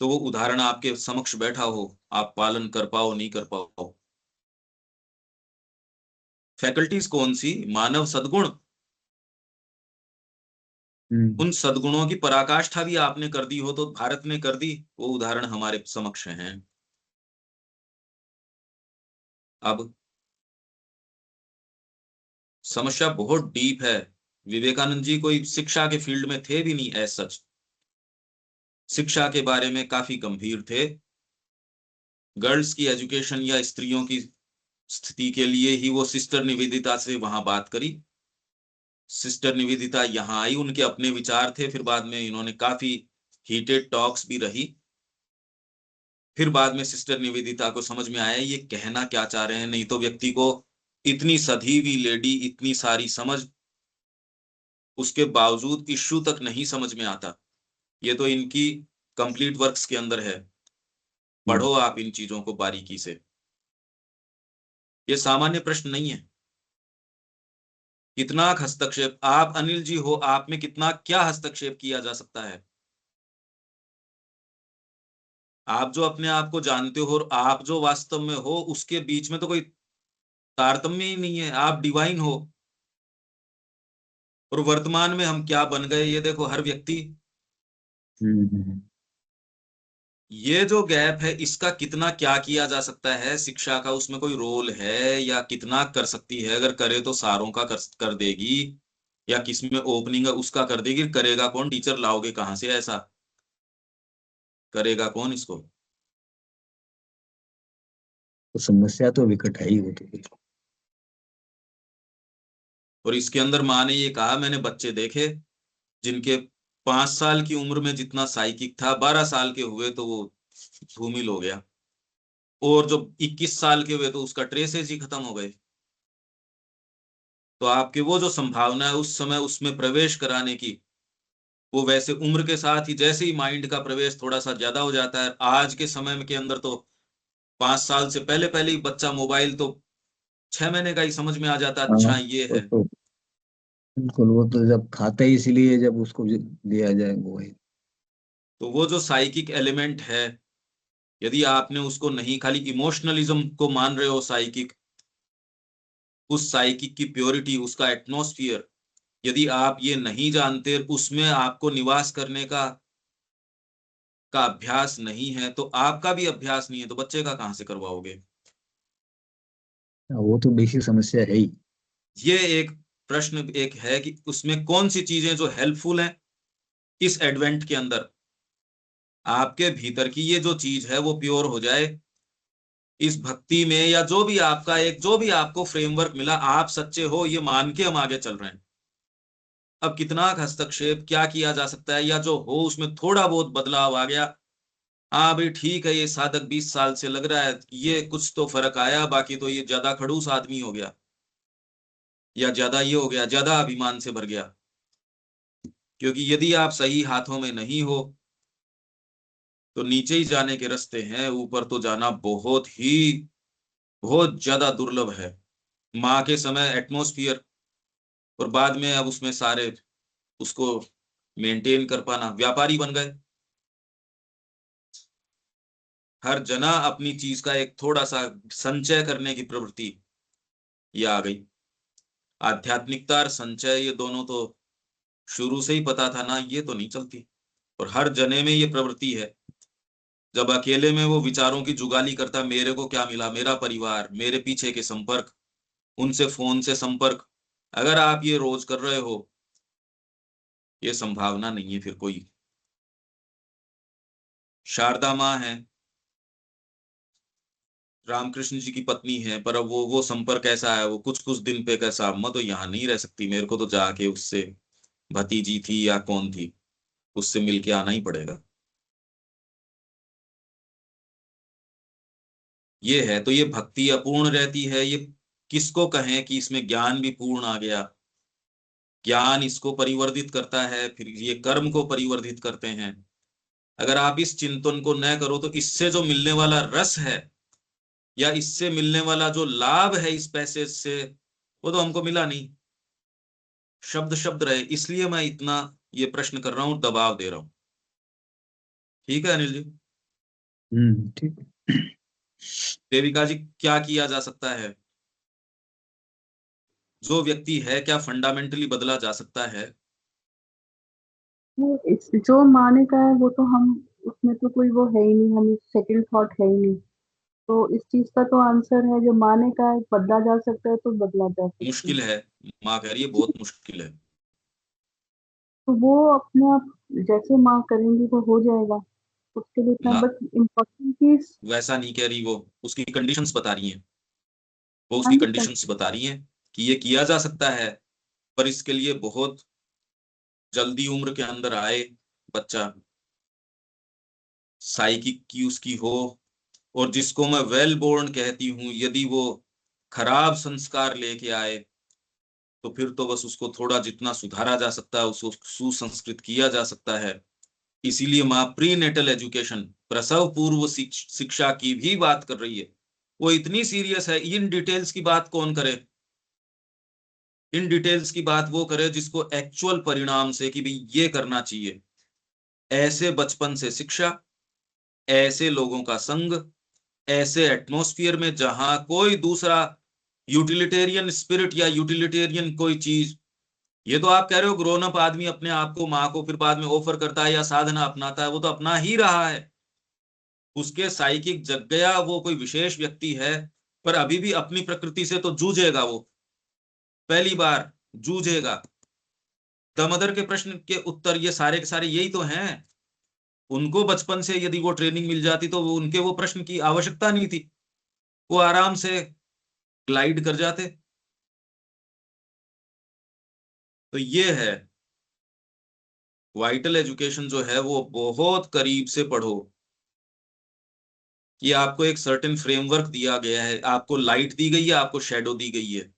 तो वो उदाहरण आपके समक्ष बैठा हो, आप पालन कर पाओ नहीं कर पाओ। फैकल्टीज कौन सी? मानव सद्गुण। हम्म। उन सद्गुणों की पराकाष्ठा भी आपने कर दी हो तो भारत ने कर दी, वो उदाहरण हमारे समक्ष हैं। अब समस्या बहुत डीप है। विवेकानंद जी कोई शिक्षा के फील्ड में थे भी नहीं एज सच, शिक्षा के बारे में काफी गंभीर थे। गर्ल्स की एजुकेशन या स्त्रियों की स्थिति के लिए ही वो सिस्टर निवेदिता से वहां बात करी। सिस्टर निवेदिता यहाँ आई, उनके अपने विचार थे, फिर बाद में इन्होंने काफी हीटेड टॉक्स भी रही। फिर बाद में सिस्टर निवेदिता को समझ में आया ये कहना क्या चाह रहे हैं, नहीं तो व्यक्ति को इतनी सधी हुई लेडी, इतनी सारी समझ, उसके बावजूद इश्यू तक नहीं समझ में आता। ये तो इनकी कंप्लीट वर्क्स के अंदर है, हम्म। पढ़ो आप इन चीजों को बारीकी से। ये सामान्य प्रश्न नहीं है। कितना हस्तक्षेप, आप अनिल जी हो, आप में कितना क्या हस्तक्षेप किया जा सकता है? आप जो अपने आप को जानते हो और आप जो वास्तव में हो, उसके बीच में तो कोई तारतम्य ही नहीं है। आप डिवाइन हो और वर्तमान में हम क्या बन गए ये देखो हर व्यक्ति। हम्म। ये जो गैप है, इसका कितना क्या किया जा सकता है? शिक्षा का उसमें कोई रोल है या कितना कर सकती है? अगर करे तो सारों का कर देगी, या किसमें ओपनिंग है उसका कर देगी। करेगा कौन? टीचर लाओगे कहां से? ऐसा करेगा कौन इसको? तो समस्या तो विकट है ही वो तो। और इसके अंदर माँ ने ये कहा, मैंने बच्चे देखे जिनके 5 साल की उम्र में जितना साइकिक था, 12 साल के हुए तो वो धूमिल हो गया, और जो 21 साल के हुए तो उसका ट्रेसेस ही खत्म हो गए। तो आपके वो जो संभावना है उस समय उसमें प्रवेश कराने की, वो वैसे उम्र के साथ ही जैसे ही माइंड का प्रवेश थोड़ा सा ज्यादा हो जाता है, आज के समय के अंदर तो 5 साल से पहले पहले ही बच्चा मोबाइल तो 6 महीने का ही समझ में आ जाता, हाँ, अच्छा ये वो है। तो बिल्कुल, वो तो जब खाते ही इसलिए जब उसको दिया जाए वो है। तो वो जो साइकिक एलिमेंट है, यदि आपने उसको नहीं, खाली इमोशनलिज्म को मान रहे हो साइकिक, उस साइकिक की प्योरिटी, उसका एटमॉस्फियर यदि आप ये नहीं जानते, उसमें आपको निवास करने का अभ्यास नहीं है, तो आपका भी अभ्यास नहीं है, तो बच्चे का कहां से करवाओगे? हाँ, वो तो बेसिक समस्या है ही। ये एक प्रश्न एक है कि उसमें कौन सी चीजें जो हेल्पफुल हैं इस एडवेंट के अंदर, आपके भीतर की ये जो चीज है वो प्योर हो जाए इस भक्ति में, या जो भी आपका एक जो भी आपको फ्रेमवर्क मिला, आप सच्चे हो ये मान के हम आगे चल रहे हैं। अब कितना हस्तक्षेप क्या किया जा सकता है, या जो हो उसमें थोड़ा बहुत बदलाव आ गया, हाँ भाई ठीक है, ये साधक 20 साल से लग रहा है, ये कुछ तो फर्क आया, बाकी तो ये ज्यादा खड़ूस आदमी हो गया, या ज्यादा ये हो गया, ज्यादा अभिमान से भर गया। क्योंकि यदि आप सही हाथों में नहीं हो तो नीचे ही जाने के रास्ते हैं, ऊपर तो जाना बहुत ज्यादा दुर्लभ है। माँ के समय एटमॉस्फियर, और बाद में अब उसमें सारे उसको मेंटेन कर पाना, व्यापारी बन गए। हर जना अपनी चीज का एक थोड़ा सा संचय करने की प्रवृत्ति ये आ गई। आध्यात्मिकता और संचय ये दोनों तो शुरू से ही पता था ना, ये तो नहीं चलती। और हर जने में ये प्रवृत्ति है। जब अकेले में वो विचारों की जुगाली करता, मेरे को क्या मिला, मेरा परिवार, मेरे पीछे के संपर्क, उनसे फोन से संपर्क, अगर आप ये रोज कर रहे हो, ये संभावना नहीं है फिर कोई। शारदा माँ है, रामकृष्ण जी की पत्नी है, पर अब वो संपर्क ऐसा है, वो कुछ कुछ दिन पे कैसा, मैं तो यहाँ नहीं रह सकती, मेरे को तो जाके उससे, भतीजी थी या कौन थी, उससे मिलके आना ही पड़ेगा। ये है, तो ये भक्ति अपूर्ण रहती है। ये किसको कहें कि इसमें ज्ञान भी पूर्ण आ गया। ज्ञान इसको परिवर्धित करता है, फिर ये कर्म को परिवर्धित करते हैं। अगर आप इस चिंतन को न करो तो इससे जो मिलने वाला रस है, या इससे मिलने वाला जो लाभ है इस पैसे से, वो तो हमको मिला नहीं। शब्द शब्द रहे, इसलिए मैं इतना ये प्रश्न कर रहा हूं, दबाव दे रहा हूं। ठीक है अनिल जी। ठीक। देविका जी, क्या किया जा सकता है? जो व्यक्ति है, क्या फंडामेंटली बदला जा सकता है? जो माने का है वो तो हम, उसमें तो कोई वो है ही नहीं, हमें सेकंड थॉट है ही नहीं। तो इस चीज का तो आंसर है, जो माने का है बदला जा सकता है तो बदला जा सकता है। मुश्किल है, माँ कह रही है बहुत मुश्किल है। तो वो अपने आप जैसे माँ करेंगी वो हो जाएगा, उसके लिए इतना। ना, बट इम्पोर्टेंट चीज, वैसा नहीं कह रही वो, उसकी कंडीशंस बता रही हैं। वो हाँ उसकी जी कंडीशंस बता रही हैं कि ये किया जा सकता है, पर इसके लिए बहुत जल्दी उम्र के अंदर आए बच्चा, साइकिक की उसकी हो, और जिसको मैं वेल बोर्न कहती हूँ, यदि वो खराब संस्कार लेके आए तो फिर तो बस उसको थोड़ा जितना सुधारा जा सकता है, उसको सुसंस्कृत किया जा सकता है। इसीलिए माँ प्री नेटल एजुकेशन, प्रसव पूर्व शिक्षा की भी बात कर रही है। वो इतनी सीरियस है। इन डिटेल्स की बात कौन करे? इन डिटेल्स की बात वो करे जिसको एक्चुअल परिणाम से कि भाई ये करना चाहिए। ऐसे बचपन से शिक्षा, ऐसे लोगों का संग, ऐसे एटमॉस्फेयर में जहां कोई दूसरा यूटिलिटेरियन स्पिरिट या यूटिलिटेरियन कोई चीज, ये तो आप कह रहे हो ग्रोन अप आदमी अपने आप को माँ को फिर बाद में ऑफर करता है या साधना अपनाता है, वो तो अपना ही रहा है। उसके साइकिक जग गया, वो कोई विशेष व्यक्ति है, पर अभी भी अपनी प्रकृति से तो जूझेगा वो, पहली बार जूझेगा। दामोदर के प्रश्न के उत्तर ये सारे के सारे यही तो हैं। उनको बचपन से यदि वो ट्रेनिंग मिल जाती तो उनके वो प्रश्न की आवश्यकता नहीं थी, वो आराम से ग्लाइड कर जाते। तो ये है, वाइटल एजुकेशन जो है वो बहुत करीब से पढ़ो। कि आपको एक सर्टेन फ्रेमवर्क दिया गया है, आपको लाइट दी गई है, आपको शेडो दी गई है।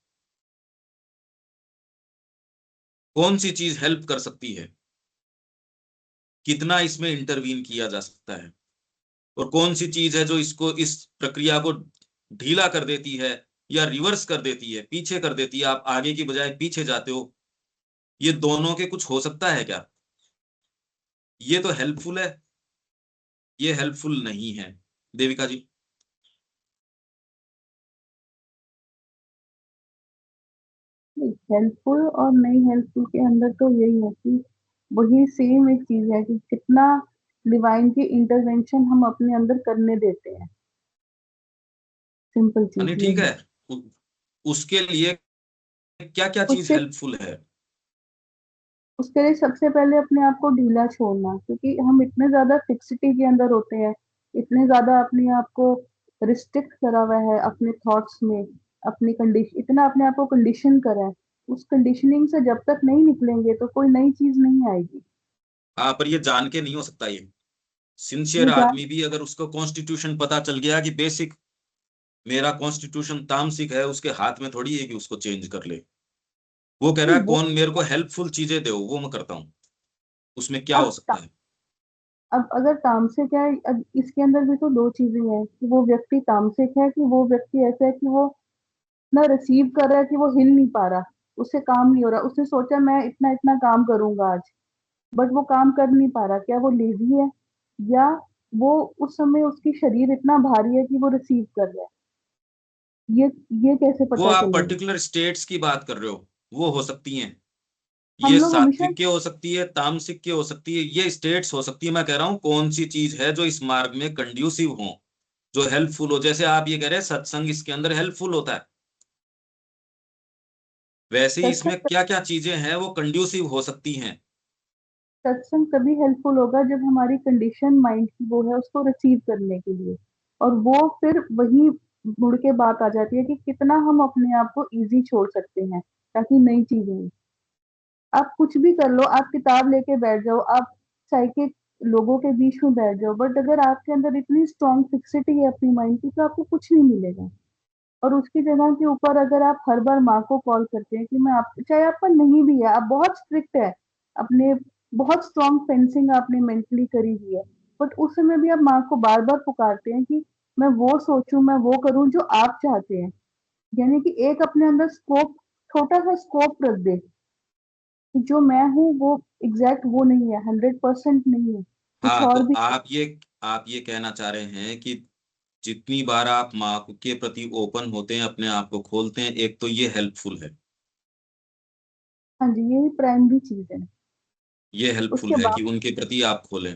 कौन सी चीज हेल्प कर सकती है, कितना इसमें इंटरवीन किया जा सकता है, और कौन सी चीज है जो इसको, इस प्रक्रिया को ढीला कर देती है या रिवर्स कर देती है, पीछे कर देती है, आप आगे की बजाय पीछे जाते हो। ये दोनों के कुछ हो सकता है क्या? ये तो हेल्पफुल है, ये हेल्पफुल नहीं है। देविका जी। हेल्पफुल और नहीं हेल्पफुल के अंदर तो यही है कि वही सेम एक चीज है कि कितना डिवाइन की इंटरवेंशन हम अपने अंदर करने देते हैं। सिंपल चीज नहीं ये ठीक है। है, उसके लिए क्या क्या चीज उससे हेल्पफुल है? उसके लिए सबसे पहले अपने आप को ढीला छोड़ना, क्योंकि हम इतने ज्यादा फिक्सिटी के अंदर होते हैं, इतने ज्यादा अपने आप को रिस्ट्रिक्ट करा हुआ है अपने थॉट्स में, अपनी कंडीशन, इतना अपने आप को कंडीशन करा है। उस कंडीशनिंग से जब तक नहीं निकलेंगे तो कोई नई चीज नहीं आएगी। हाँ, पर ये जान के नहीं हो सकता। ये सिंसियर ये जान, आदमी भी अगर उसको कॉन्स्टिट्यूशन पता चल गया कि बेसिक मेरा कॉन्स्टिट्यूशन तामसिक है, उसके हाथ में थोड़ी है कि उसको चेंज कर ले। वो कह रहा है वो कौन मेरे को हेल्पफुल चीजें दो, वो मैं करता हूँ। उसमें क्या हो अब सकता है? अब अगर तामसिक है, अब इसके अंदर भी तो दो चीजें हैं कि वो व्यक्ति तामसिक है कि वो व्यक्ति ऐसा है कि वो ना रिसीव कर रहा है, कि वो हिल नहीं पा रहा, उससे काम नहीं हो रहा, उसने सोचा मैं इतना इतना काम करूंगा आज, बट वो काम कर नहीं पा रहा। क्या वो लेजी है, या वो उस समय उसकी शरीर इतना भारी है कि वो रिसीव कर रहा है? ये ये कैसे वो पता आप चलेगा? पर्टिकुलर स्टेट्स की बात कर रहे हो, वो हो सकती हैं। हम ये लोग हमेशा सात्विक हो सकती है, तामसिक हो सकती है, ये स्टेट्स हो सकती है। मैं कह रहा हूँ कौन सी चीज है जो इस मार्ग में कंड्यूसिव हो, जो हेल्पफुल हो। जैसे आप ये कह रहे हैं सत्संग इसके अंदर हेल्पफुल होता है, वैसे ही इसमें सत्संग क्या क्या चीजें हैं वो कंड्यूसिव हो सकती हैं। सत्संग तभी हेल्पफुल होगा जब हमारी कंडीशन माइंड की वो है उसको रिसीव करने के लिए। और वो फिर वही मुड़ के बात आ जाती है कि कितना हम अपने आप को इजी छोड़ सकते हैं ताकि नई चीजें। आप कुछ भी कर लो, आप किताब लेके बैठ जाओ, आप साइकिक लोगों के बीच में बैठ जाओ, बट अगर आपके अंदर इतनी स्ट्रॉन्ग फिक्सिटी है अपनी माइंड की तो आपको कुछ नहीं मिलेगा। और उसकी जगह के ऊपर अगर आप हर बार माँ को कॉल करते हैं कि मैं आप, चाहे आपका नहीं भी है, आप बहुत स्ट्रिक्ट है अपने, बहुत स्ट्रॉन्ग फेंसिंग आपने मेंटली करी हुई है, बट उस समय भी आप माँ को बार बार पुकारते हैं कि मैं वो सोचूं, मैं वो करूं जो आप चाहते हैं। यानी कि एक अपने अंदर स्कोप, छोटा सा स्कोप रख दे कि जो मैं हूँ वो एग्जैक्ट वो नहीं है, 100% नहीं है, कुछ हाँ, तो और भी। आप ये कहना चाह रहे हैं कि जितनी बार आप माँ के प्रति ओपन होते हैं, अपने आप को खोलते हैं, एक तो ये हेल्पफुल है। हाँ जी, यही प्राइमरी चीज है। ये हेल्पफुल उसके है बाद कि उनके प्रति आप खोलें।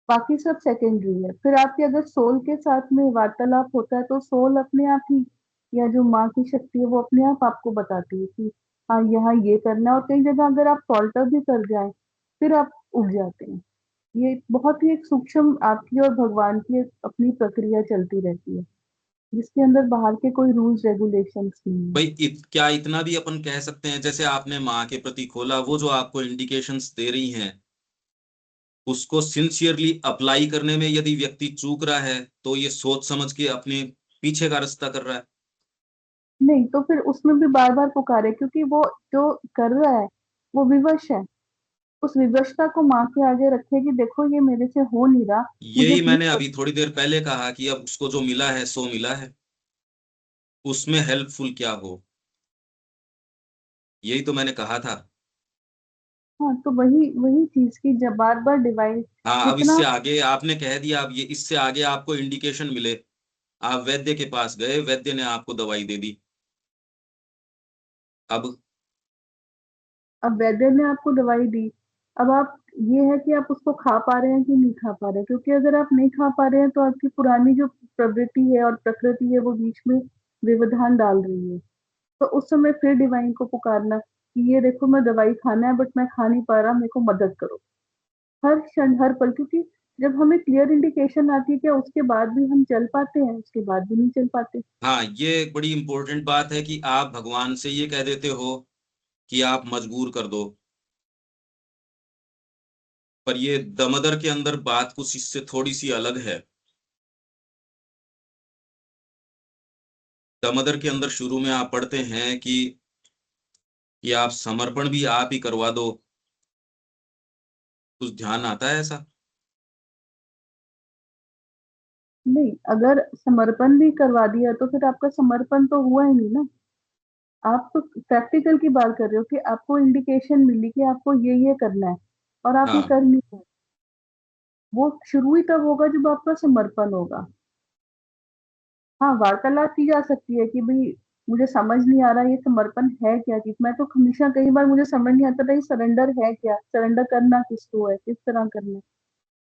बाकी सब सेकेंडरी है। फिर आपके अगर सोल के साथ में वार्तालाप होता है तो सोल अपने आप ही, या जो माँ की शक्ति है वो अपने आप आपको बताती है कि हाँ यहाँ ये करना है। और कई जगह अगर आप फॉल्टर भी कर जाएं फिर आप उग जाते हैं। ये बहुत ही एक सूक्ष्म आपकी और भगवान की एक अपनी प्रक्रिया चलती रहती है जिसके अंदर बाहर के कोई रूल्स रेगुलेशंस नहीं है। भाई क्या इतना भी अपन कह सकते हैं, जैसे आपने माँ के प्रति खोला, वो जो आपको इंडिकेशंस दे रही हैं उसको सिंसियरली अप्लाई करने में यदि व्यक्ति चूक रहा है तो ये सोच समझ के अपने पीछे का रास्ता कर रहा है। नहीं तो फिर उसमें भी बार बार पुकारे, क्योंकि वो जो कर रहा है वो विवश है। उस विवशता को माँ के आगे रखे कि देखो ये मेरे से हो नहीं रहा, मुझे यही मैंने प्लीज। अभी थोड़ी देर पहले कहा कि अब उसको जो मिला है सो मिला है, उसमें हेल्पफुल क्या हो, यही तो मैंने कहा था। हाँ तो वही वही चीज की जब बार बार डिवाइस हाँ, अब जितना। इससे आगे आपने कह दिया, अब ये इससे आगे आपको इंडिकेशन मिले, आप वैद्य के पास गए, वैद्य ने आपको दवाई दे दी। अब अब वैद्य ने आपको दवाई दी, अब आप, ये है कि आप उसको खा पा रहे हैं कि नहीं खा पा रहे हैं, क्योंकि अगर आप नहीं खा पा रहे हैं तो आपकी पुरानी जो प्रवृत्ति है और प्रकृति है वो बीच में व्यवधान डाल रही है। तो उस समय फिर डिवाइन को पुकारना कि ये देखो मैं दवाई खाना है बट मैं खा नहीं पा रहा, मेरे को मदद करो। हर क्षण हर पल, क्योंकि जब हमें क्लियर इंडिकेशन आती है क्या उसके बाद भी हम चल पाते हैं, उसके बाद भी नहीं चल पाते। हाँ, ये एक बड़ी इंपॉर्टेंट बात है कि आप भगवान से ये कह देते हो कि आप मजबूर कर दो, पर ये दमदर के अंदर बात कुछ इससे थोड़ी सी अलग है। दमदर के अंदर शुरू में आप पढ़ते हैं कि आप समर्पण भी आप ही करवा दो, कुछ ध्यान आता है ऐसा? नहीं, अगर समर्पण भी करवा दिया तो फिर आपका समर्पण तो हुआ ही नहीं ना। आप तो प्रैक्टिकल की बात कर रहे हो कि आपको इंडिकेशन मिली कि आपको ये करना है और आप ये हाँ, कर नहीं पाए। वो शुरू ही तब होगा जब आपका समर्पण होगा। हाँ, वार्तालाप की जा सकती है कि भाई मुझे समझ नहीं आ रहा ये समर्पण है क्या चीज। मैं तो हमेशा कई बार मुझे समझ नहीं आता था ये सरेंडर है क्या, सरेंडर करना किसको है, किस तरह करना है।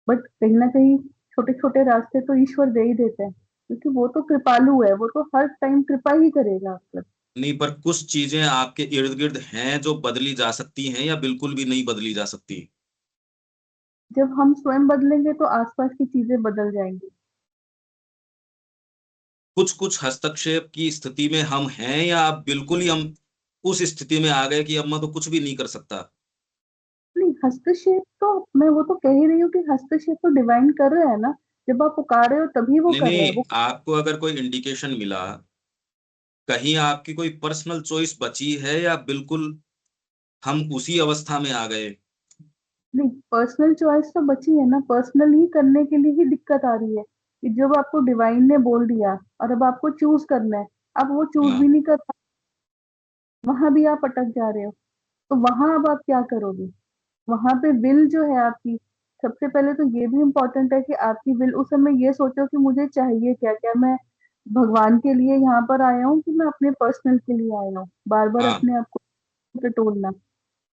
बट कहीं ना कहीं छोटे छोटे रास्ते तो ईश्वर दे ही देता है, क्योंकि वो तो कृपालु है, वो तो हर टाइम कृपा ही करेगा आप पर। नहीं, पर कुछ चीजें आपके इर्द गिर्द हैं जो बदली जा सकती हैं या बिल्कुल भी नहीं बदली जा सकती। जब हम स्वयं बदलेंगे तो आसपास की चीजें बदल जाएंगी। कुछ कुछ हस्तक्षेप की स्थिति में हम हैं, या अब बिल्कुल ही हम उस स्थिति में आ गए कि अब मैं तो कुछ भी नहीं कर सकता। नहीं, हस्तक्षेप तो मैं वो तो कह ही रही हूँ कि हस्तक्षेप तो डिवाइन कर रहा है ना। जब आप पुकार रहे हो तभी वो नहीं कर रहा नहीं, है वो। आपको अगर कोई इंडिकेशन मिला, कहीं आपकी कोई पर्सनल चॉइस बची है या बिल्कुल हम उसी अवस्था में आ गए? नहीं, पर्सनल चॉइस तो बची है ना, पर्सनल ही करने के लिए ही दिक्कत आ रही है कि जब आपको डिवाइन ने बोल दिया और अब आपको चूज करना है, अब वो चूज भी हाँ, नहीं कर पा, वहां भी आप अटक जा रहे हो। तो वहां अब आप क्या करोगे? वहां पे विल जो है आपकी, सबसे पहले तो ये भी इम्पोर्टेंट है कि आपकी विल उस समय ये सोचो कि मुझे चाहिए क्या, क्या मैं भगवान के लिए यहाँ पर आया हूँ कि मैं अपने पर्सनल के लिए आया हूँ, बार बार हाँ, अपने आप को टटोलना।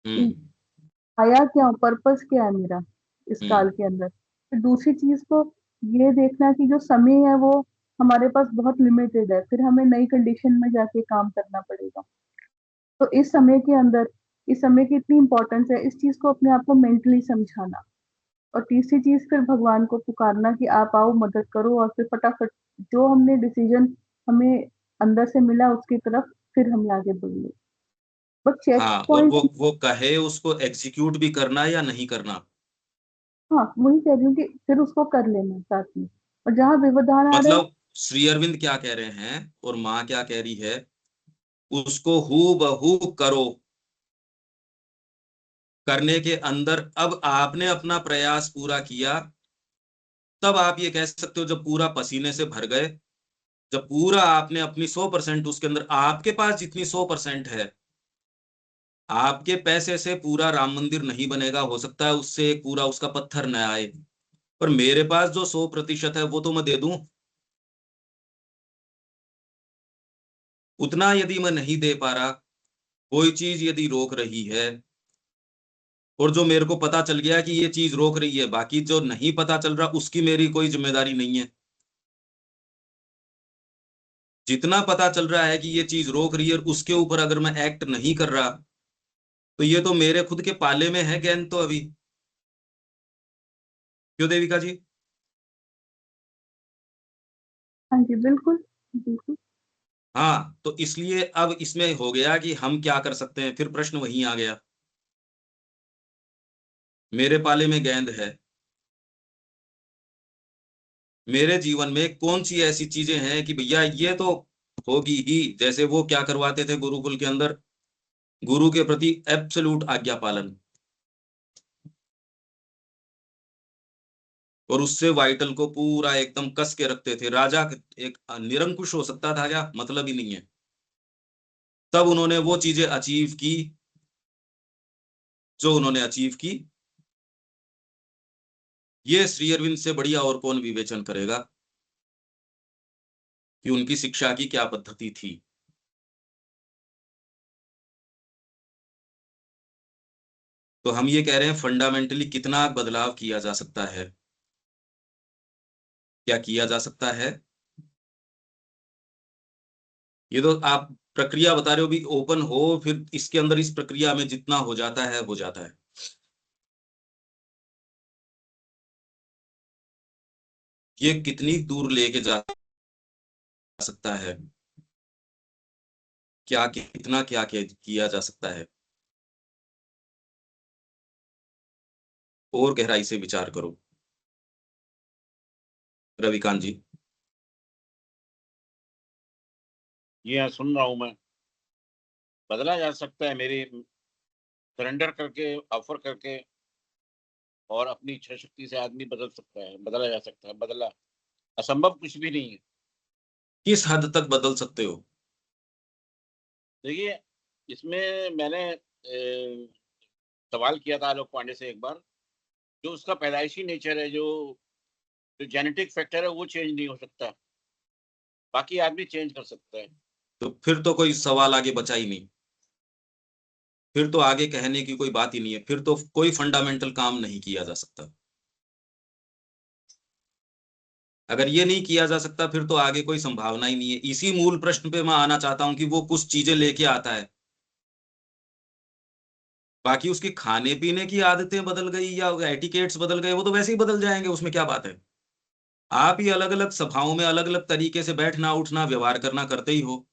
आया क्या, पर्पस क्या है मेरा इस काल के अंदर। फिर दूसरी चीज को ये देखना कि जो समय है वो हमारे पास बहुत लिमिटेड है, फिर हमें नई कंडीशन में जाके काम करना पड़ेगा। तो इस समय के अंदर इस समय की इतनी इंपॉर्टेंस है, इस चीज को अपने आप को मेंटली समझाना। और तीसरी चीज फिर भगवान को पुकारना कि आप आओ मदद करो, और फिर फटाफट जो हमने डिसीजन हमें अंदर से मिला उसकी तरफ फिर हम आगे बढ़ेंगे। बट चेक हाँ, और पॉइंट, वो कहे उसको एग्जीक्यूट भी करना या नहीं करना। हाँ वही कह रही हूँ कि फिर उसको कर लेना साथ में। और जहाँ व्यवधान आ रहे हैं, मतलब श्री अरविंद क्या कह रहे हैं और माँ क्या कह रही है, उसको हू बहू करो। करने के अंदर अब आपने अपना प्रयास पूरा किया, तब आप ये कह सकते हो जब पूरा पसीने से भर गए, जब पूरा आपने अपनी 100% उसके अंदर, आपके पास जितनी 100% है, आपके पैसे से पूरा राम मंदिर नहीं बनेगा, हो सकता है उससे एक पूरा उसका पत्थर न आए, पर मेरे पास जो 100% है वो तो मैं दे दूं। उतना यदि मैं नहीं दे पा रहा, कोई चीज यदि रोक रही है, और जो मेरे को पता चल गया कि ये चीज रोक रही है, बाकी जो नहीं पता चल रहा उसकी मेरी कोई जिम्मेदारी नहीं है। जितना पता चल रहा है कि ये चीज रोक रही है, और उसके ऊपर अगर मैं एक्ट नहीं कर रहा, तो ये तो मेरे खुद के पाले में है गेंद तो अभी। क्यों देविका जी? हाँ जी बिल्कुल बिल्कुल। हाँ, तो इसलिए अब इसमें हो गया कि हम क्या कर सकते हैं, फिर प्रश्न वहीं आ गया। मेरे पाले में गेंद है, मेरे जीवन में कौन सी ऐसी चीजें हैं कि भैया ये तो होगी ही, जैसे वो क्या करवाते थे गुरुकुल के अंदर, गुरु के प्रति एब्सोल्यूट आज्ञा पालन, और उससे वाइटल को पूरा एकदम कस के रखते थे। राजा एक निरंकुश हो सकता था क्या? मतलब ही नहीं है। तब उन्होंने वो चीजें अचीव की जो उन्होंने अचीव की। ये श्री अरविंद से बढ़िया और कौन विवेचन करेगा कि उनकी शिक्षा की क्या पद्धति थी। तो हम ये कह रहे हैं फंडामेंटली कितना बदलाव किया जा सकता है, क्या किया जा सकता है। ये तो आप प्रक्रिया बता रहे हो भी, ओपन हो, फिर इसके अंदर इस प्रक्रिया में जितना हो जाता है हो जाता है। ये कितनी दूर लेके जा सकता है, क्या कितना किया जा सकता है, और गहराई से विचार करो रविकांत जी। ये यहाँ सुन रहा हूं मैं। बदला जा सकता है, मेरी सरेंडर करके, ऑफर करके, और अपनी इच्छा शक्ति से आदमी बदल सकता है, बदला जा सकता है। बदला असंभव कुछ भी नहीं है। किस हद तक बदल सकते हो? देखिए, इसमें मैंने सवाल किया था आलोक पांडे से एक बार, जो उसका पैदाइशी नेचर है, जो जो जेनेटिक फैक्टर है, वो चेंज नहीं हो सकता, बाकी आदमी चेंज कर सकता है। तो फिर तो कोई सवाल आगे बचा ही नहीं, फिर तो आगे कहने की कोई बात ही नहीं है, फिर तो कोई फंडामेंटल काम नहीं किया जा सकता। अगर ये नहीं किया जा सकता फिर तो आगे कोई संभावना ही नहीं है। इसी मूल प्रश्न पे मैं आना चाहता हूं कि वो कुछ चीजें लेके आता है, बाकी उसकी खाने पीने की आदतें बदल गई या एटिकेट्स बदल गए, वो तो वैसे ही बदल जाएंगे, उसमें क्या बात है। आप ही अलग अलग सभाओं में अलग अलग तरीके से बैठना उठना व्यवहार करना करते ही हो।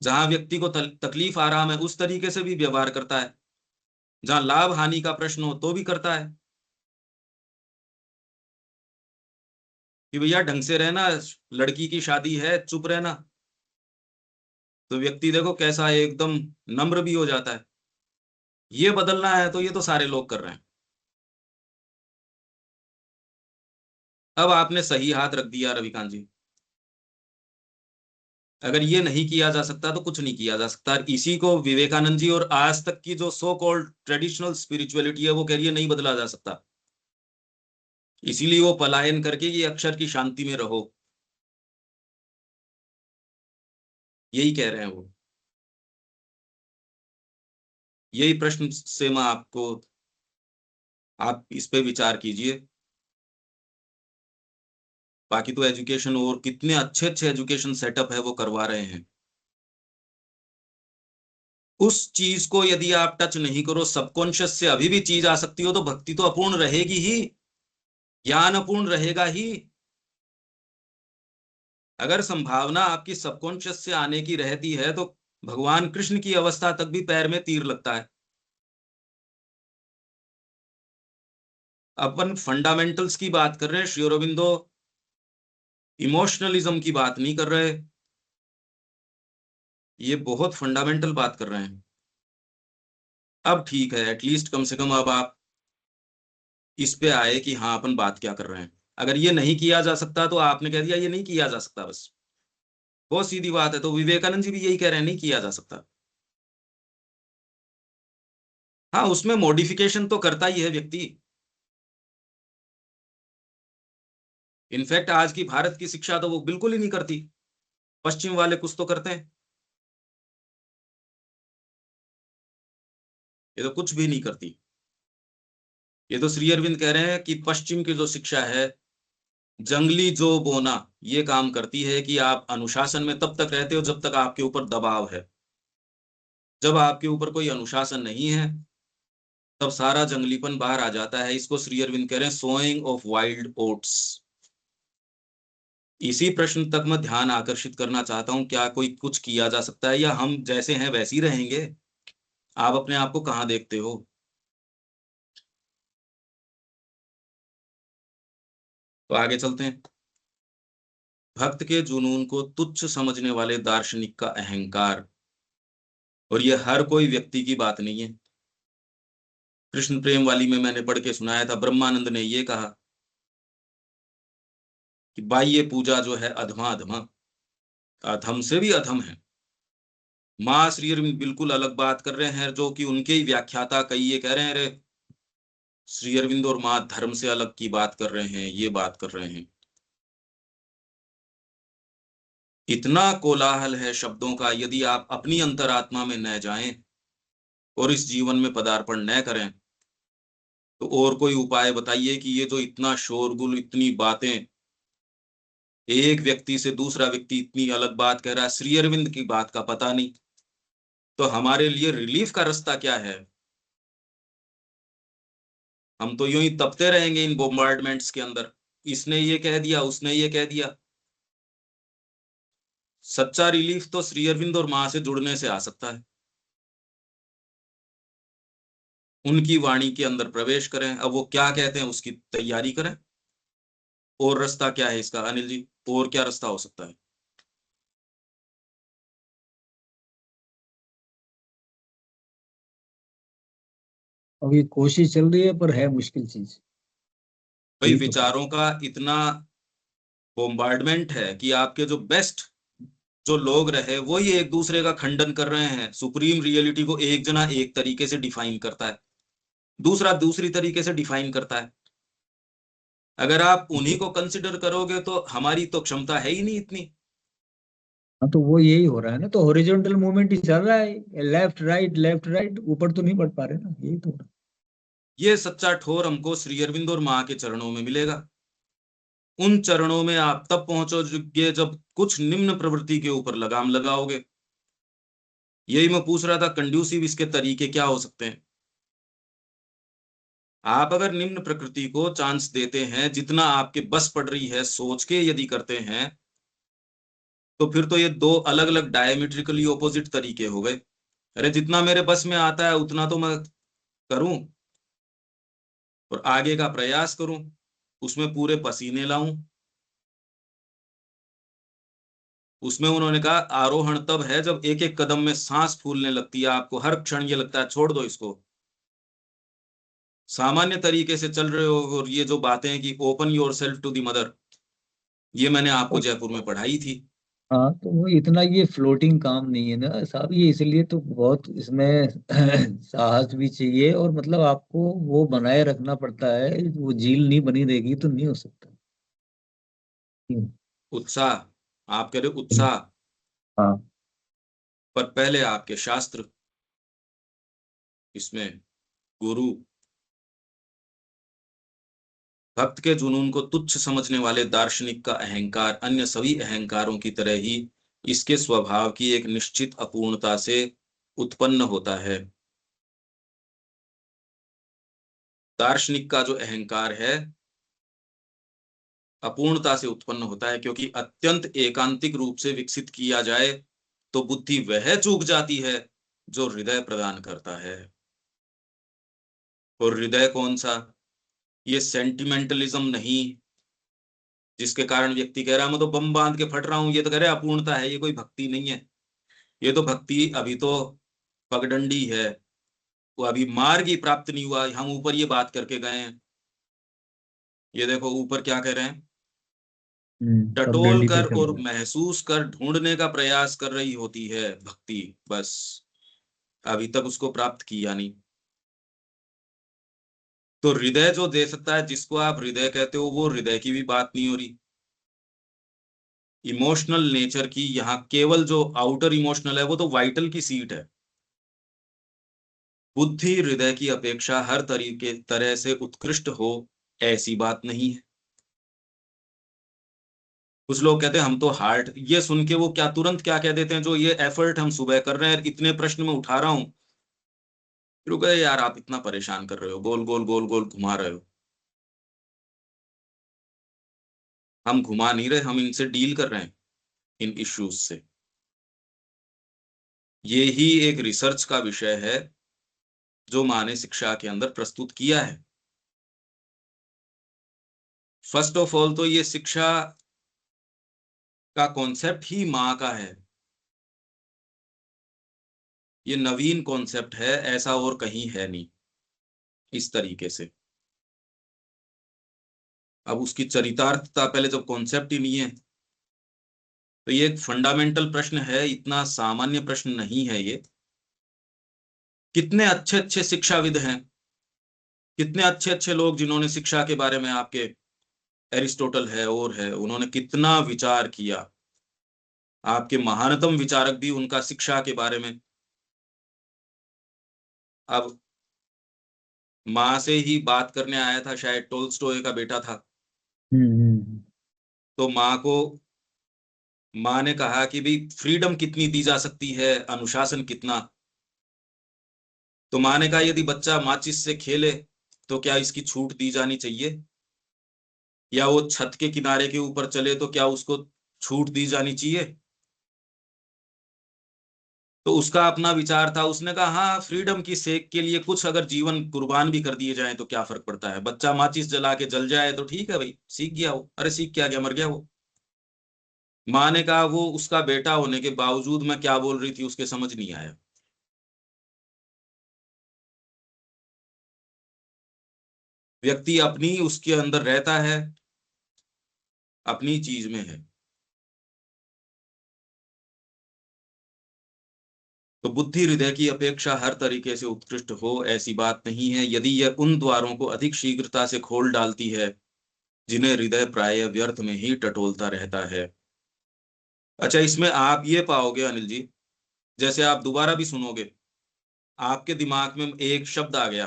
जहां व्यक्ति को तकलीफ आ रहा है उस तरीके से भी व्यवहार करता है, जहां लाभ हानि का प्रश्न हो तो भी करता है कि भैया ढंग से रहना, लड़की की शादी है चुप रहना। तो व्यक्ति देखो कैसा है, एकदम नम्र भी हो जाता है। ये बदलना है तो ये तो सारे लोग कर रहे हैं। अब आपने सही हाथ रख दिया रविकांत जी। अगर ये नहीं किया जा सकता तो कुछ नहीं किया जा सकता। इसी को विवेकानंद जी और आज तक की जो सो कॉल्ड ट्रेडिशनल स्पिरिचुअलिटी है वो कह रही है नहीं बदला जा सकता। इसीलिए वो पलायन करके ये अक्षर की शांति में रहो, यही कह रहे हैं वो। यही प्रश्न से मैं आपको, आप इस पे विचार कीजिए। बाकी तो एजुकेशन और कितने अच्छे अच्छे एजुकेशन सेटअप है वो करवा रहे हैं। उस चीज को यदि आप टच नहीं करो, सबकॉन्शियस से अभी भी चीज आ सकती हो, तो भक्ति तो अपूर्ण रहेगी ही, ज्ञान अपूर्ण रहेगा ही। अगर संभावना आपकी सबकॉन्शियस से आने की रहती है तो भगवान कृष्ण की अवस्था तक भी पैर में तीर लगता है। अपन फंडामेंटल्स की बात कर रहे हैं, श्री अरबिंदो इमोशनलिज्म की बात नहीं कर रहे, ये बहुत फंडामेंटल बात कर रहे हैं। अब ठीक है, एटलीस्ट कम से कम अब आप इस पे आए कि हाँ अपन बात क्या कर रहे हैं। अगर ये नहीं किया जा सकता तो आपने कह दिया ये नहीं किया जा सकता, बस बहुत सीधी बात है। तो विवेकानंद जी भी यही कह रहे हैं, नहीं किया जा सकता। हाँ, उसमें मॉडिफिकेशन तो करता ही है व्यक्ति। इनफैक्ट आज की भारत की शिक्षा तो वो बिल्कुल ही नहीं करती, पश्चिम वाले कुछ तो करते हैं, ये तो कुछ भी नहीं करती। ये तो श्री अरविंद कह रहे हैं कि पश्चिम की जो शिक्षा है, जंगली जो बोना, ये काम करती है कि आप अनुशासन में तब तक रहते हो जब तक आपके ऊपर दबाव है। जब आपके ऊपर कोई अनुशासन नहीं है तब सारा जंगलीपन बाहर आ जाता है। इसको श्री अरविंद कह रहे हैं सोइंग ऑफ वाइल्ड ओट्स। इसी प्रश्न तक मैं ध्यान आकर्षित करना चाहता हूं, क्या कोई कुछ किया जा सकता है या हम जैसे हैं वैसे ही रहेंगे? आप अपने आप को कहाँ देखते हो? तो आगे चलते हैं। भक्त के जुनून को तुच्छ समझने वाले दार्शनिक का अहंकार, और ये हर कोई व्यक्ति की बात नहीं है। कृष्ण प्रेम वाली में मैंने पढ़ के सुनाया था, ब्रह्मानंद ने ये कहा कि बाह्य पूजा जो है अधमा अधमा, अधम से भी अधम है। माँ श्री अरविंद बिल्कुल अलग बात कर रहे हैं, जो कि उनके ही व्याख्याता कई ये कह रहे हैं अरे श्री अरविंद और माँ धर्म से अलग की बात कर रहे हैं, ये बात कर रहे हैं। इतना कोलाहल है शब्दों का, यदि आप अपनी अंतरात्मा में न जाएं और इस जीवन में पदार्पण न करें तो और कोई उपाय बताइए कि ये जो इतना शोरगुल, इतनी बातें, एक व्यक्ति से दूसरा व्यक्ति इतनी अलग बात कह रहा है, श्री अरविंद की बात का पता नहीं, तो हमारे लिए रिलीफ का रास्ता क्या है? हम तो यूं ही तपते रहेंगे इन बोम्बार्डमेंट्स के अंदर, इसने ये कह दिया, उसने ये कह दिया। सच्चा रिलीफ तो श्री अरविंद और मां से जुड़ने से आ सकता है। उनकी वाणी के अंदर प्रवेश करें, अब वो क्या कहते हैं उसकी तैयारी करें। और रास्ता क्या है इसका अनिल जी, और क्या रास्ता हो सकता है? अब ये कोशिश चल रही है पर है मुश्किल चीज। भाई यही तो विचारों का इतना बोम्बार्डमेंट है कि आपके जो बेस्ट जो लोग रहे वो ही एक दूसरे का खंडन कर रहे हैं। सुप्रीम रियलिटी को एक जना एक तरीके से डिफाइन करता है, दूसरा दूसरी तरीके से डिफाइन करता है। अगर आप उन्हीं को कंसिडर करोगे तो हमारी तो क्षमता है ही नहीं इतनी। हाँ, तो वो यही हो रहा है ना, तो हॉरिजॉन्टल मूवमेंट ही चल रहा है, लेफ्ट राइट, ऊपर तो नहीं बढ़ पा रहे ना, यही तो हो रहा ये सच्चा ठोर हमको श्री अरविंद और माँ के चरणों में मिलेगा। उन चरणों में आप तब पहुंचोगे जब कुछ निम्न प्रवृत्ति के ऊपर लगाम लगाओगे। यही मैं पूछ रहा था, कंड्यूसिव इसके तरीके क्या हो सकते हैं? आप अगर निम्न प्रकृति को चांस देते हैं, जितना आपके बस पड़ रही है सोच के यदि करते हैं, तो फिर तो ये दो अलग अलग डायमेट्रिकली ऑपोजिट तरीके हो गए। अरे जितना मेरे बस में आता है उतना तो मैं करूं और आगे का प्रयास करूं, उसमें पूरे पसीने लाऊं। उसमें उन्होंने कहा आरोहण तब है जब एक एक कदम में सांस फूलने लगती है, आपको हर क्षण ये लगता है छोड़ दो इसको। सामान्य तरीके से चल रहे हो, और ये जो बातें हैं कि open yourself to the mother, ये मैंने आपको है। जयपुर में पढ़ाई थी। हाँ, तो वो इतना ये फ्लोटिंग काम नहीं है ना साहब, ये इसलिए तो बहुत इसमें साहस भी चाहिए, और मतलब आपको वो बनाए रखना पड़ता है, वो झील नहीं बनी रहेगी तो नहीं हो सकता। उत्साह, आप कह रहे हो उत्साह, हाँ। पर पहले आपके शास्त्र, इसमें गुरु भक्त के जुनून को तुच्छ समझने वाले दार्शनिक का अहंकार अन्य सभी अहंकारों की तरह ही इसके स्वभाव की एक निश्चित अपूर्णता से उत्पन्न होता है। दार्शनिक का जो अहंकार है अपूर्णता से उत्पन्न होता है, क्योंकि अत्यंत एकांतिक रूप से विकसित किया जाए तो बुद्धि वह चूक जाती है जो हृदय प्रदान करता है। और हृदय कौन सा? ये सेंटिमेंटलिज्म नहीं, जिसके कारण व्यक्ति कह रहा है मैं तो बम बांध के फट रहा हूं, ये तो कह रहे अपूर्णता है, ये कोई भक्ति नहीं है। ये तो भक्ति अभी तो पगडंडी है, वो अभी मार्ग ही प्राप्त नहीं हुआ। हम ऊपर ये बात करके गए हैं, ये देखो ऊपर क्या कह रहे हैं, टटोल पगडंडी पे कर चल और रहा है। महसूस कर ढूंढने का प्रयास कर रही होती है भक्ति, बस अभी तक उसको प्राप्त किया नहीं। तो हृदय जो दे सकता है, जिसको आप हृदय कहते हो, वो हृदय की भी बात नहीं हो रही। इमोशनल नेचर की यहाँ केवल जो आउटर इमोशनल है वो तो वाइटल की सीट है। बुद्धि हृदय की अपेक्षा हर तरीके तरह से उत्कृष्ट हो ऐसी बात नहीं है। कुछ लोग कहते हैं हम तो हार्ट, ये सुन के वो क्या तुरंत क्या कह देते हैं, जो ये एफर्ट हम सुबह कर रहे हैं, इतने प्रश्न में उठा रहा हूं, रुको यार आप इतना परेशान कर रहे हो, गोल गोल गोल गोल घुमा रहे हो। हम घुमा नहीं रहे, हम इनसे डील कर रहे हैं, इन इश्यूज से। ये ही एक रिसर्च का विषय है जो माँ ने शिक्षा के अंदर प्रस्तुत किया है। फर्स्ट ऑफ ऑल तो ये शिक्षा का कॉन्सेप्ट ही माँ का है, ये नवीन कॉन्सेप्ट है, ऐसा और कहीं है नहीं इस तरीके से। अब उसकी चरितार्थता पहले जब कॉन्सेप्ट ही नहीं है, तो ये एक फंडामेंटल प्रश्न है, इतना सामान्य प्रश्न नहीं है ये। कितने अच्छे अच्छे शिक्षाविद हैं, कितने अच्छे अच्छे लोग जिन्होंने शिक्षा के बारे में, आपके एरिस्टोटल है और है, उन्होंने कितना विचार किया। आपके महानतम विचारक भी उनका शिक्षा के बारे में। अब माँ से ही बात करने आया था, शायद टोल्स्टॉय का बेटा था। तो माँ ने कहा कि भाई फ्रीडम कितनी दी जा सकती है, अनुशासन कितना। तो माँ ने कहा यदि बच्चा माचिस से खेले तो क्या इसकी छूट दी जानी चाहिए, या वो छत के किनारे के ऊपर चले तो क्या उसको छूट दी जानी चाहिए। तो उसका अपना विचार था, उसने कहा हाँ फ्रीडम की सेक के लिए कुछ अगर जीवन कुर्बान भी कर दिए जाए तो क्या फर्क पड़ता है, बच्चा माचिस जला के जल जाए तो ठीक है भाई, सीख गया वो, अरे सीख क्या गया, मर गया वो। माँ ने कहा वो उसका बेटा होने के बावजूद मैं क्या बोल रही थी उसके समझ नहीं आया। व्यक्ति अपनी उसके अंदर रहता है, अपनी चीज में है। तो बुद्धि हृदय की अपेक्षा हर तरीके से उत्कृष्ट हो ऐसी बात नहीं है, यदि यह उन द्वारों को अधिक शीघ्रता से खोल डालती है जिन्हें हृदय प्राय व्यर्थ में ही टटोलता रहता है। अच्छा, इसमें आप ये पाओगे अनिल जी, जैसे आप दोबारा भी सुनोगे, आपके दिमाग में एक शब्द आ गया,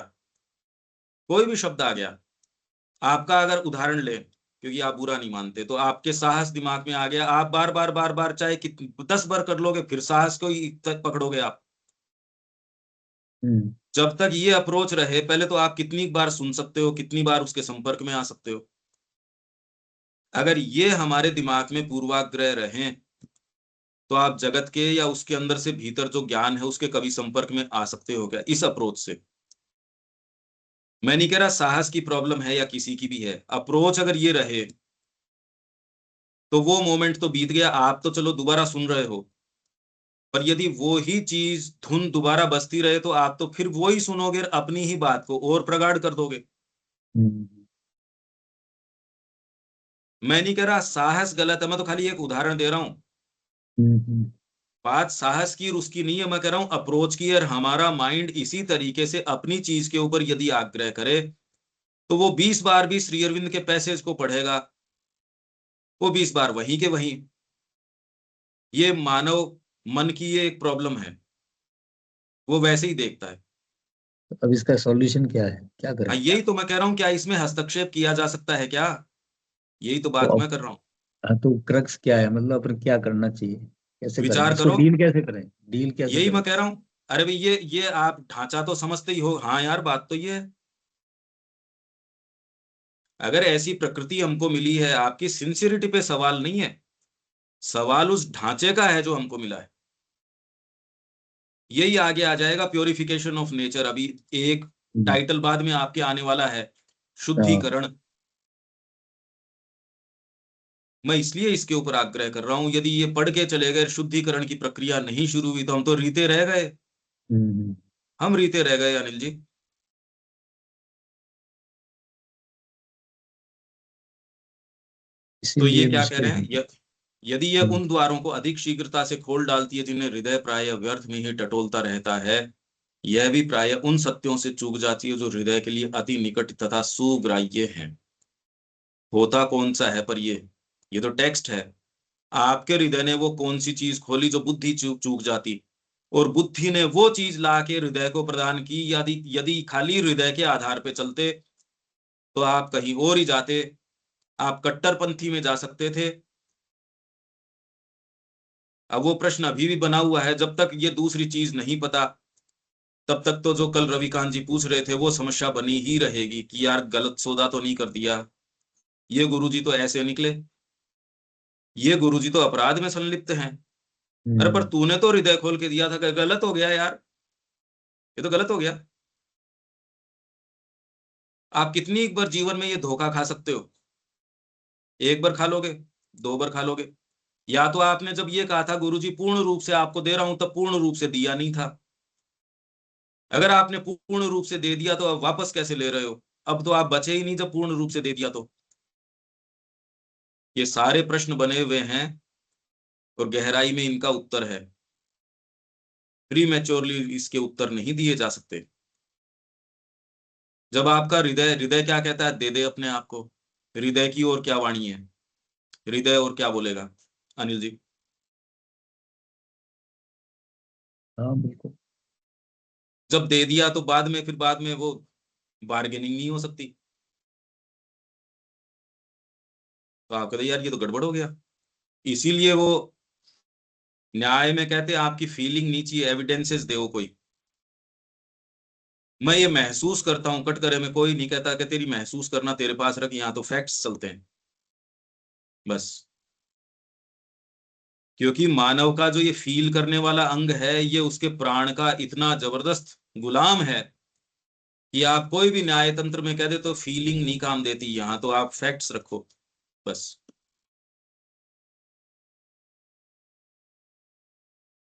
कोई भी शब्द आ गया, आपका अगर उदाहरण ले, क्योंकि आप बुरा नहीं मानते, तो आपके साहस दिमाग में आ गया, आप बार बार बार बार चाहे 10 बार कर लोगे, फिर साहस को ही पकड़ोगे आप। जब तक ये अप्रोच रहे, पहले तो आप कितनी बार सुन सकते हो, कितनी बार उसके संपर्क में आ सकते हो। अगर ये हमारे दिमाग में पूर्वाग्रह रहे तो आप जगत के या उसके अंदर से भीतर जो ज्ञान है उसके कभी संपर्क में आ सकते हो क्या इस अप्रोच से? मैं नहीं कह रहा साहस की प्रॉब्लम है या किसी की भी है, अप्रोच अगर ये रहे तो वो मोमेंट तो बीत गया, आप तो चलो दोबारा सुन रहे हो, पर यदि वो ही चीज धुन दोबारा बजती रहे तो आप तो फिर वो ही सुनोगे, अपनी ही बात को और प्रगाढ़ कर दोगे। मैं नहीं कह रहा साहस गलत है, मैं तो खाली एक उदाहरण दे रहा हूं। बात साहस की और उसकी नहीं है, मैं कह रहा हूं अप्रोच की। और हमारा माइंड इसी तरीके से अपनी चीज के ऊपर यदि आग्रह करे तो वो 20 बार भी श्री अरविंद के पैसेज को पढ़ेगा, वो 20 बार वहीं के वहीं। ये मानव मन की ये एक प्रॉब्लम है, वो वैसे ही देखता है। तो अब इसका सॉल्यूशन क्या है, क्या करें? यही तो मैं कह रहा हूँ, क्या इसमें हस्तक्षेप किया जा सकता है क्या? यही तो तो बात अब मैं कर रहा हूँ। हाँ, तो क्रक्स क्या है, मतलब अपन क्या करना चाहिए, कैसे करें विचार इसको, करो। डील कैसे करें, डील कैसे यही करें? मैं कह रहा हूँ। अरे भाई, ये आप ढांचा तो समझते ही हो। हाँ यार, बात तो ये है। अगर ऐसी प्रकृति हमको मिली है, आपकी सिंसियरिटी पे सवाल नहीं है, सवाल उस ढांचे का है जो हमको मिला है। यही आगे आ जाएगा, प्योरिफिकेशन ऑफ नेचर। अभी एक हम्म, टाइटल बाद में आपके आने वाला है, हाँ। शुद्धिकरण। मैं इसलिए इसके ऊपर आग्रह कर रहा हूं, यदि ये पढ़ के चले गए, शुद्धिकरण की प्रक्रिया नहीं शुरू हुई, तो हम तो रीते रह गए। हम्म, हम रीते रह गए अनिल जी। तो ये इसीलिए क्या कह मुश्किल रहे है। हैं, यदि ये हम्म, उन द्वारों को अधिक शीघ्रता से खोल डालती है जिन्हें हृदय प्राय व्यर्थ में ही टटोलता रहता है, यह भी प्राय उन सत्यों से चूक जाती है जो हृदय के लिए अति निकट तथा सुग्राह्य हैं। होता कौन सा है, पर ये तो टेक्स्ट है। आपके हृदय ने वो कौन सी चीज खोली जो बुद्धि चूक चूक जाती, और बुद्धि ने वो चीज ला के हृदय को प्रदान की। यदि यदि खाली हृदय के आधार पे चलते तो आप कहीं और ही जाते, आप कट्टरपंथी में जा सकते थे। अब वो प्रश्न अभी भी बना हुआ है, जब तक ये दूसरी चीज नहीं पता, तब तक तो जो कल रविकांत जी पूछ रहे थे वो समस्या बनी ही रहेगी कि यार गलत सौदा तो नहीं कर दिया, ये गुरुजी तो ऐसे निकले, ये गुरुजी तो अपराध में संलिप्त हैं। अरे पर हम्म, तूने तो हृदय खोल के दिया था, कि गलत हो गया यार, ये तो गलत हो गया। आप कितनी एक बार जीवन में ये धोखा खा सकते हो? एक बार खा लोगे, दो बार खा लोगे। या तो आपने जब ये कहा था गुरुजी पूर्ण रूप से आपको दे रहा हूं, तब पूर्ण रूप से दिया नहीं था। अगर आपने पूर्ण रूप से दे दिया तो अब वापस कैसे ले रहे हो? अब तो आप बचे ही नहीं जब पूर्ण रूप से दे दिया तो। ये सारे प्रश्न बने हुए हैं और गहराई में इनका उत्तर है। प्री मैच्योरली इसके उत्तर नहीं दिए जा सकते। जब आपका हृदय हृदय क्या कहता है, दे दे अपने आप को। हृदय की और क्या वाणी है, हृदय और क्या बोलेगा अनिल जी? हाँ बिल्कुल। जब दे दिया तो बाद में वो बार्गेनिंग नहीं हो सकती। तो आप कहते यार ये तो गड़बड़ हो गया। इसीलिए वो न्याय में कहते हैं आपकी फीलिंग नीची, एविडेंसेस दो कोई। मैं ये महसूस करता हूं, कटघरे में कोई नहीं कहता कि तेरी महसूस करना तेरे पास रख, यहाँ तो फैक्ट्स चलते हैं बस। क्योंकि मानव का जो ये फील करने वाला अंग है, ये उसके प्राण का इतना जबरदस्त गुलाम है कि आप कोई भी न्याय तंत्र में कह दे तो फीलिंग नहीं काम देती, यहाँ तो आप फैक्ट्स रखो बस।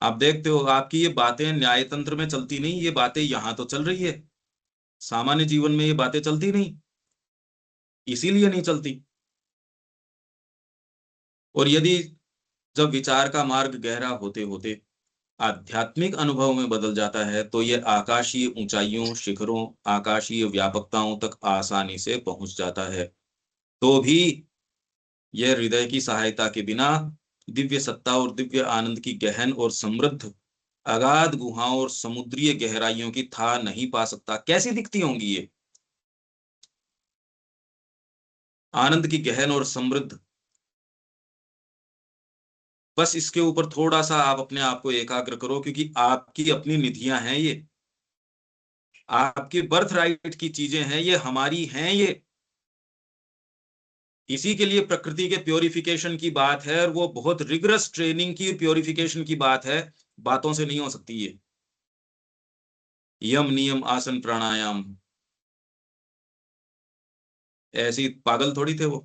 आप देखते हो आपकी ये बातें न्याय तंत्र में चलती नहीं, ये बातें यहाँ तो चल रही है। सामान्य जीवन में ये बातें चलती नहीं, इसीलिए नहीं चलती। और यदि जब विचार का मार्ग गहरा होते होते आध्यात्मिक अनुभव में बदल जाता है, तो ये आकाशीय ऊंचाइयों, शिखरों, आकाशीय व्यापकताओं तक आसानी से पहुंच जाता है। तो भी यह हृदय की सहायता के बिना दिव्य सत्ता और दिव्य आनंद की गहन और समृद्ध अगाध गुहाओं और समुद्रीय गहराइयों की था नहीं पा सकता। कैसी दिखती होंगी ये आनंद की गहन और समृद्ध? बस इसके ऊपर थोड़ा सा आप अपने आप को एकाग्र करो, क्योंकि आपकी अपनी निधियां हैं ये, आपकी बर्थ राइट की चीजें हैं ये, हमारी हैं ये। इसी के लिए प्रकृति के प्योरिफिकेशन की बात है, और वो बहुत रिगरस ट्रेनिंग की प्योरिफिकेशन की बात है। बातों से नहीं हो सकती ये। यम नियम आसन प्राणायाम ऐसी पागल थोड़ी थे वो।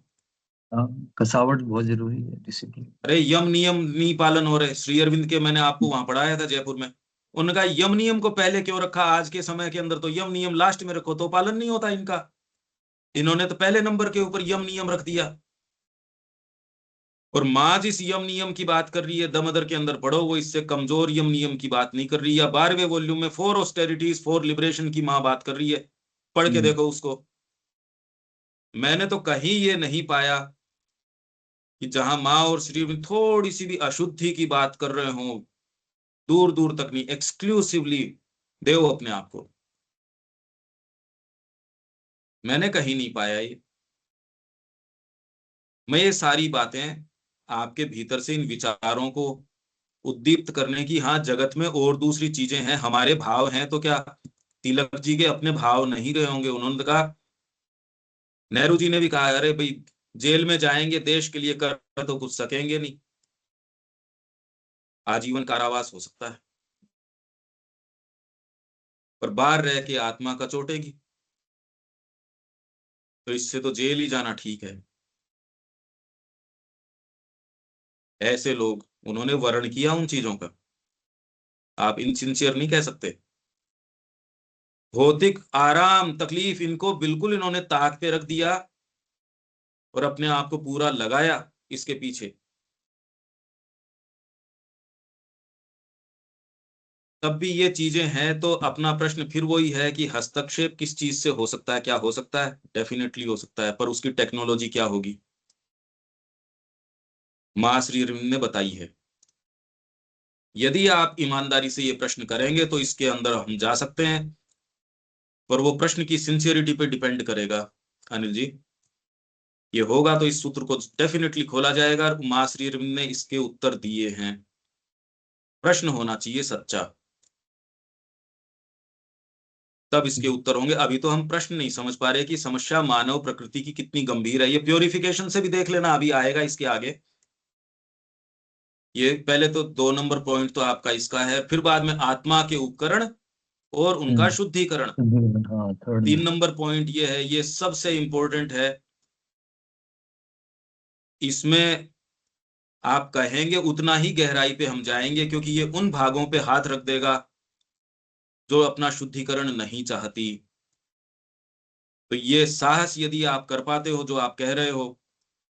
हाँ, कसावट बहुत जरूरी है, डिसिप्लिन। अरे यम नियम नहीं पालन हो रहे। श्री अरविंद के मैंने आपको वहां पढ़ाया था जयपुर में। उनका यम नियम को पहले क्यों रखा? आज के समय के अंदर तो यम नियम लास्ट में रखो, तो पालन नहीं होता इनका। इन्होंने तो पहले नंबर के ऊपर यम नियम रख दिया। और माँ जिस यम नियम की बात कर रही है, दमदर के अंदर पढ़ो, वो इससे कमजोर यम नियम की बात नहीं कर रही है। या 12वें वॉल्यूम में फॉर ऑस्टेरिटीज फॉर लिबरेशन की माँ बात कर रही है, पढ़ के देखो उसको। मैंने तो कहीं ये नहीं पाया कि जहां माँ और श्री थोड़ी सी भी अशुद्धि की बात कर रहे हो, दूर दूर तक नहीं, एक्सक्लूसिवली देव अपने आप को। मैंने कहीं नहीं पाया ये। मैं ये सारी बातें आपके भीतर से इन विचारों को उद्दीप्त करने की, हाँ जगत में और दूसरी चीजें हैं, हमारे भाव हैं, तो क्या तिलक जी के अपने भाव नहीं रहे होंगे? उन्होंने तो कहा, नेहरू जी ने भी कहा, अरे भाई जेल में जाएंगे देश के लिए, कर तो कुछ सकेंगे नहीं, आजीवन कारावास हो सकता है, पर बाहर रह के आत्मा कचोटेगी, तो इससे तो जेल ही जाना ठीक है। ऐसे लोग, उन्होंने वर्ण किया उन चीजों का, आप इनसिंसियर नहीं कह सकते। भौतिक आराम तकलीफ इनको बिल्कुल इन्होंने ताक पे रख दिया और अपने आप को पूरा लगाया इसके पीछे। तब भी ये चीजें हैं, तो अपना प्रश्न फिर वही है कि हस्तक्षेप किस चीज से हो सकता है? क्या हो सकता है? डेफिनेटली हो सकता है, पर उसकी टेक्नोलॉजी क्या होगी? मां श्री अरविंद ने बताई है। यदि आप ईमानदारी से ये प्रश्न करेंगे तो इसके अंदर हम जा सकते हैं, पर वो प्रश्न की सिंसियरिटी पे डिपेंड करेगा अनिल जी। ये होगा तो इस सूत्र को डेफिनेटली खोला जाएगा, और मां श्री अरविंद ने इसके उत्तर दिए हैं। प्रश्न होना चाहिए सच्चा, तब इसके उत्तर होंगे। अभी तो हम प्रश्न नहीं समझ पा रहे कि समस्या मानव प्रकृति की कितनी गंभीर है। ये प्योरिफिकेशन से भी देख लेना, अभी आएगा इसके आगे। ये पहले तो 2 नंबर पॉइंट तो आपका इसका है, फिर बाद में आत्मा के उपकरण और उनका शुद्धिकरण। हाँ, 3 नंबर पॉइंट ये है, ये सबसे इंपॉर्टेंट है। इसमें आप कहेंगे उतना ही गहराई पे हम जाएंगे, क्योंकि ये उन भागों पे हाथ रख देगा जो अपना शुद्धिकरण नहीं चाहती। तो ये साहस यदि आप कर पाते हो जो आप कह रहे हो,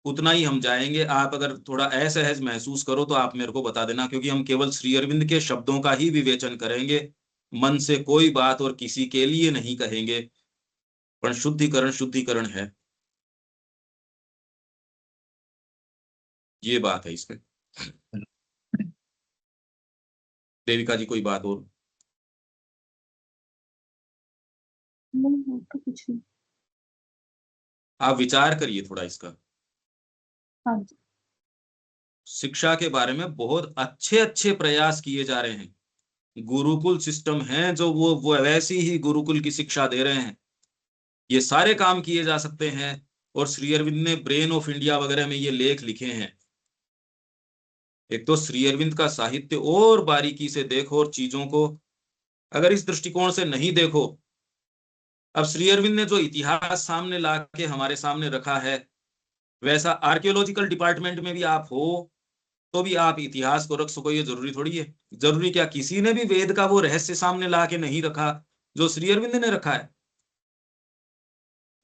उतना ही हम जाएंगे। आप अगर थोड़ा असहज महसूस करो तो आप मेरे को बता देना, क्योंकि हम केवल श्री अरविंद के शब्दों का ही विवेचन करेंगे, मन से कोई बात और किसी के लिए नहीं कहेंगे। पर शुद्धिकरण शुद्धिकरण है, ये बात है इसमें। देविका जी कोई बात और? नहीं तो कुछ नहीं। आप विचार करिए थोड़ा इसका। हाँ जी। शिक्षा के बारे में बहुत अच्छे अच्छे प्रयास किए जा रहे हैं। गुरुकुल सिस्टम है जो वो वैसी ही गुरुकुल की शिक्षा दे रहे हैं। ये सारे काम किए जा सकते हैं, और श्री अरविंद ने ब्रेन ऑफ इंडिया वगैरह में ये लेख लिखे हैं। एक तो श्री अरविंद का साहित्य और बारीकी से देखो, और चीजों को अगर इस दृष्टिकोण से नहीं देखो, अब श्री अरविंद ने जो इतिहास सामने ला के हमारे सामने रखा है, वैसा आर्कियोलॉजिकल डिपार्टमेंट में भी आप हो तो भी आप इतिहास को रख सको, ये जरूरी थोड़ी है। जरूरी क्या, किसी ने भी वेद का वो रहस्य सामने ला के नहीं रखा जो श्री अरविंद ने रखा है।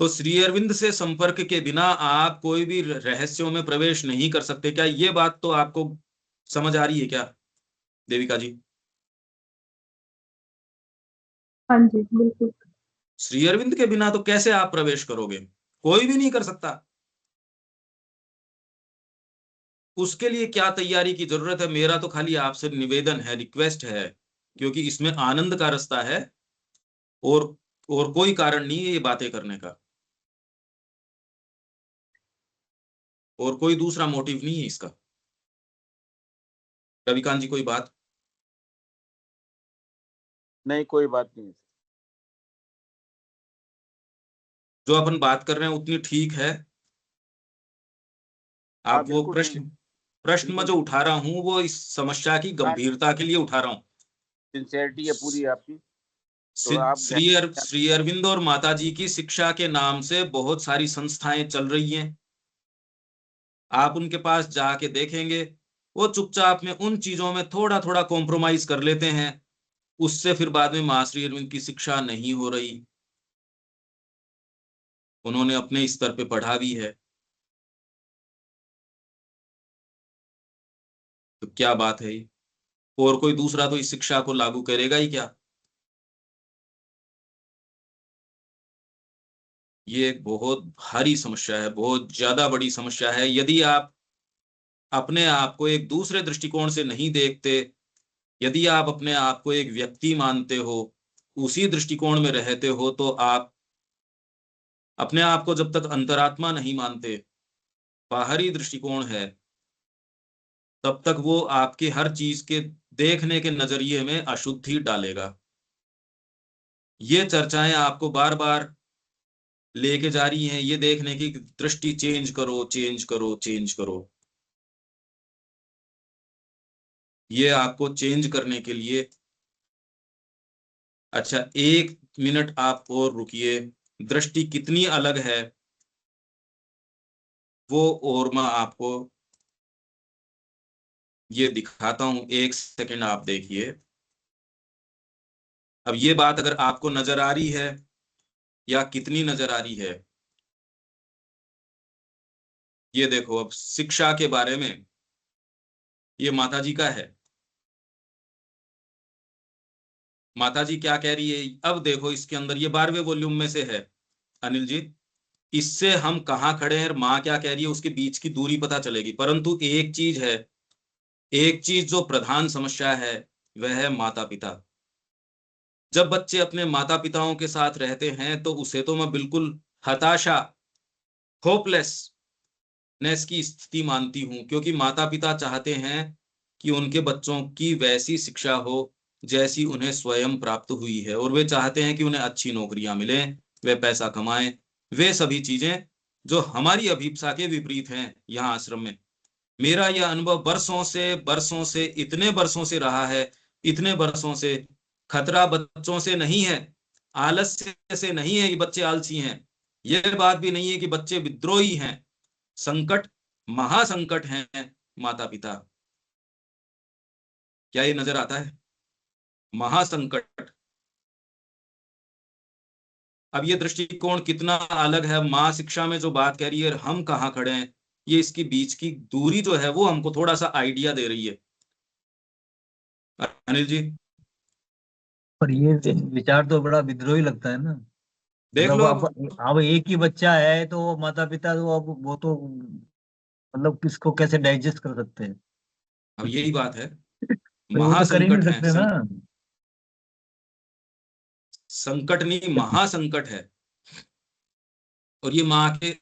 तो श्री अरविंद से संपर्क के बिना आप कोई भी रहस्यों में प्रवेश नहीं कर सकते। क्या ये बात तो आपको समझ आ रही है क्या देविका जी? हाँ जी बिल्कुल। श्री अरविंद के बिना तो कैसे आप प्रवेश करोगे? कोई भी नहीं कर सकता। उसके लिए क्या तैयारी की जरूरत है? मेरा तो खाली आपसे निवेदन है, रिक्वेस्ट है, क्योंकि इसमें आनंद का रास्ता है, और और कोई कारण नहीं है ये बातें करने का, और कोई दूसरा मोटिव नहीं है इसका। रविकांत जी कोई बात? नहीं, कोई बात नहीं। जो अपन बात कर रहे हैं उतनी ठीक है। हाँ आप वो बिल्कुल प्रश्न ठीक। प्रश्न मैं बिल्कुल जो ठीक। उठा रहा हूं वो इस समस्या की हाँ, गंभीरता के लिए उठा रहा हूं। सिंसियरिटी है पूरी आपकी। थोड़ा आप श्री अरविंद और माता जी की शिक्षा के नाम से बहुत सारी संस्थाएं चल रही हैं। आप उनके पास जाके देखेंगे, वो चुपचाप में उन चीजों में थोड़ा थोड़ा कॉम्प्रोमाइज कर लेते हैं। उससे फिर बाद में मां श्री अरविंद की शिक्षा नहीं हो रही। उन्होंने अपने स्तर पे पढ़ा भी है, तो क्या बात है ये? और कोई दूसरा तो इस शिक्षा को लागू करेगा ही क्या? ये एक बहुत भारी समस्या है, बहुत ज्यादा बड़ी समस्या है। यदि आप अपने आप को एक दूसरे दृष्टिकोण से नहीं देखते, यदि आप अपने आप को एक व्यक्ति मानते हो, उसी दृष्टिकोण में रहते हो, तो अपने आप को जब तक अंतरात्मा नहीं मानते, बाहरी दृष्टिकोण है, तब तक वो आपके हर चीज के देखने के नजरिए में अशुद्धि डालेगा। ये चर्चाएं आपको बार बार लेके जा रही हैं, ये देखने की दृष्टि चेंज करो, चेंज करो, चेंज करो। ये आपको चेंज करने के लिए, अच्छा 1 मिनट आप और रुकिए, दृष्टि कितनी अलग है वो और मैं आपको ये दिखाता हूं। 1 सेकंड आप देखिए। अब ये बात अगर आपको नजर आ रही है या कितनी नजर आ रही है, ये देखो। अब शिक्षा के बारे में ये माता जी का है। माता जी क्या कह रही है, अब देखो इसके अंदर, ये 12वें वॉल्यूम में से है अनिल जी। इससे हम कहाँ खड़े हैं, माँ क्या कह रही है, उसके बीच की दूरी पता चलेगी। परंतु एक चीज है, एक चीज जो प्रधान समस्या है, वह है माता पिता। जब बच्चे अपने माता पिताओं के साथ रहते हैं तो उसे तो मैं बिल्कुल हताशा, होपलेसनेस की स्थिति मानती हूं, क्योंकि माता पिता चाहते हैं कि उनके बच्चों की वैसी शिक्षा हो जैसी उन्हें स्वयं प्राप्त हुई है, और वे चाहते हैं कि उन्हें अच्छी नौकरियां मिलें, वे पैसा कमाएं, वे सभी चीजें जो हमारी अभिप्सा के विपरीत हैं यहाँ आश्रम में। मेरा यह अनुभव बरसों से इतने बरसों से रहा है, इतने बरसों से। खतरा बच्चों से नहीं है, आलस्य से नहीं है कि बच्चे आलसी हैं, यह बात भी नहीं है कि बच्चे विद्रोही हैं। संकट, महासंकट है माता पिता। क्या ये नजर आता है? महासंकट। अब ये दृष्टिकोण कितना अलग है, माँ शिक्षा में जो बात कह रही है, हम कहाँ खड़े हैं, ये इसकी बीच की दूरी जो है वो हमको थोड़ा सा आइडिया दे रही है अनिल जी। पर ये विचार तो बड़ा विद्रोही लगता है ना। देख मतलब लो अब एक ही बच्चा है तो माता पिता तो अब वो तो मतलब किसको कैसे डाइजेस्ट कर सकते हैं। अब यही बात है, तो वो तो कर ही नहीं महासंकट है। सकते ना। संकट नहीं, महासंकट है। और ये माँ के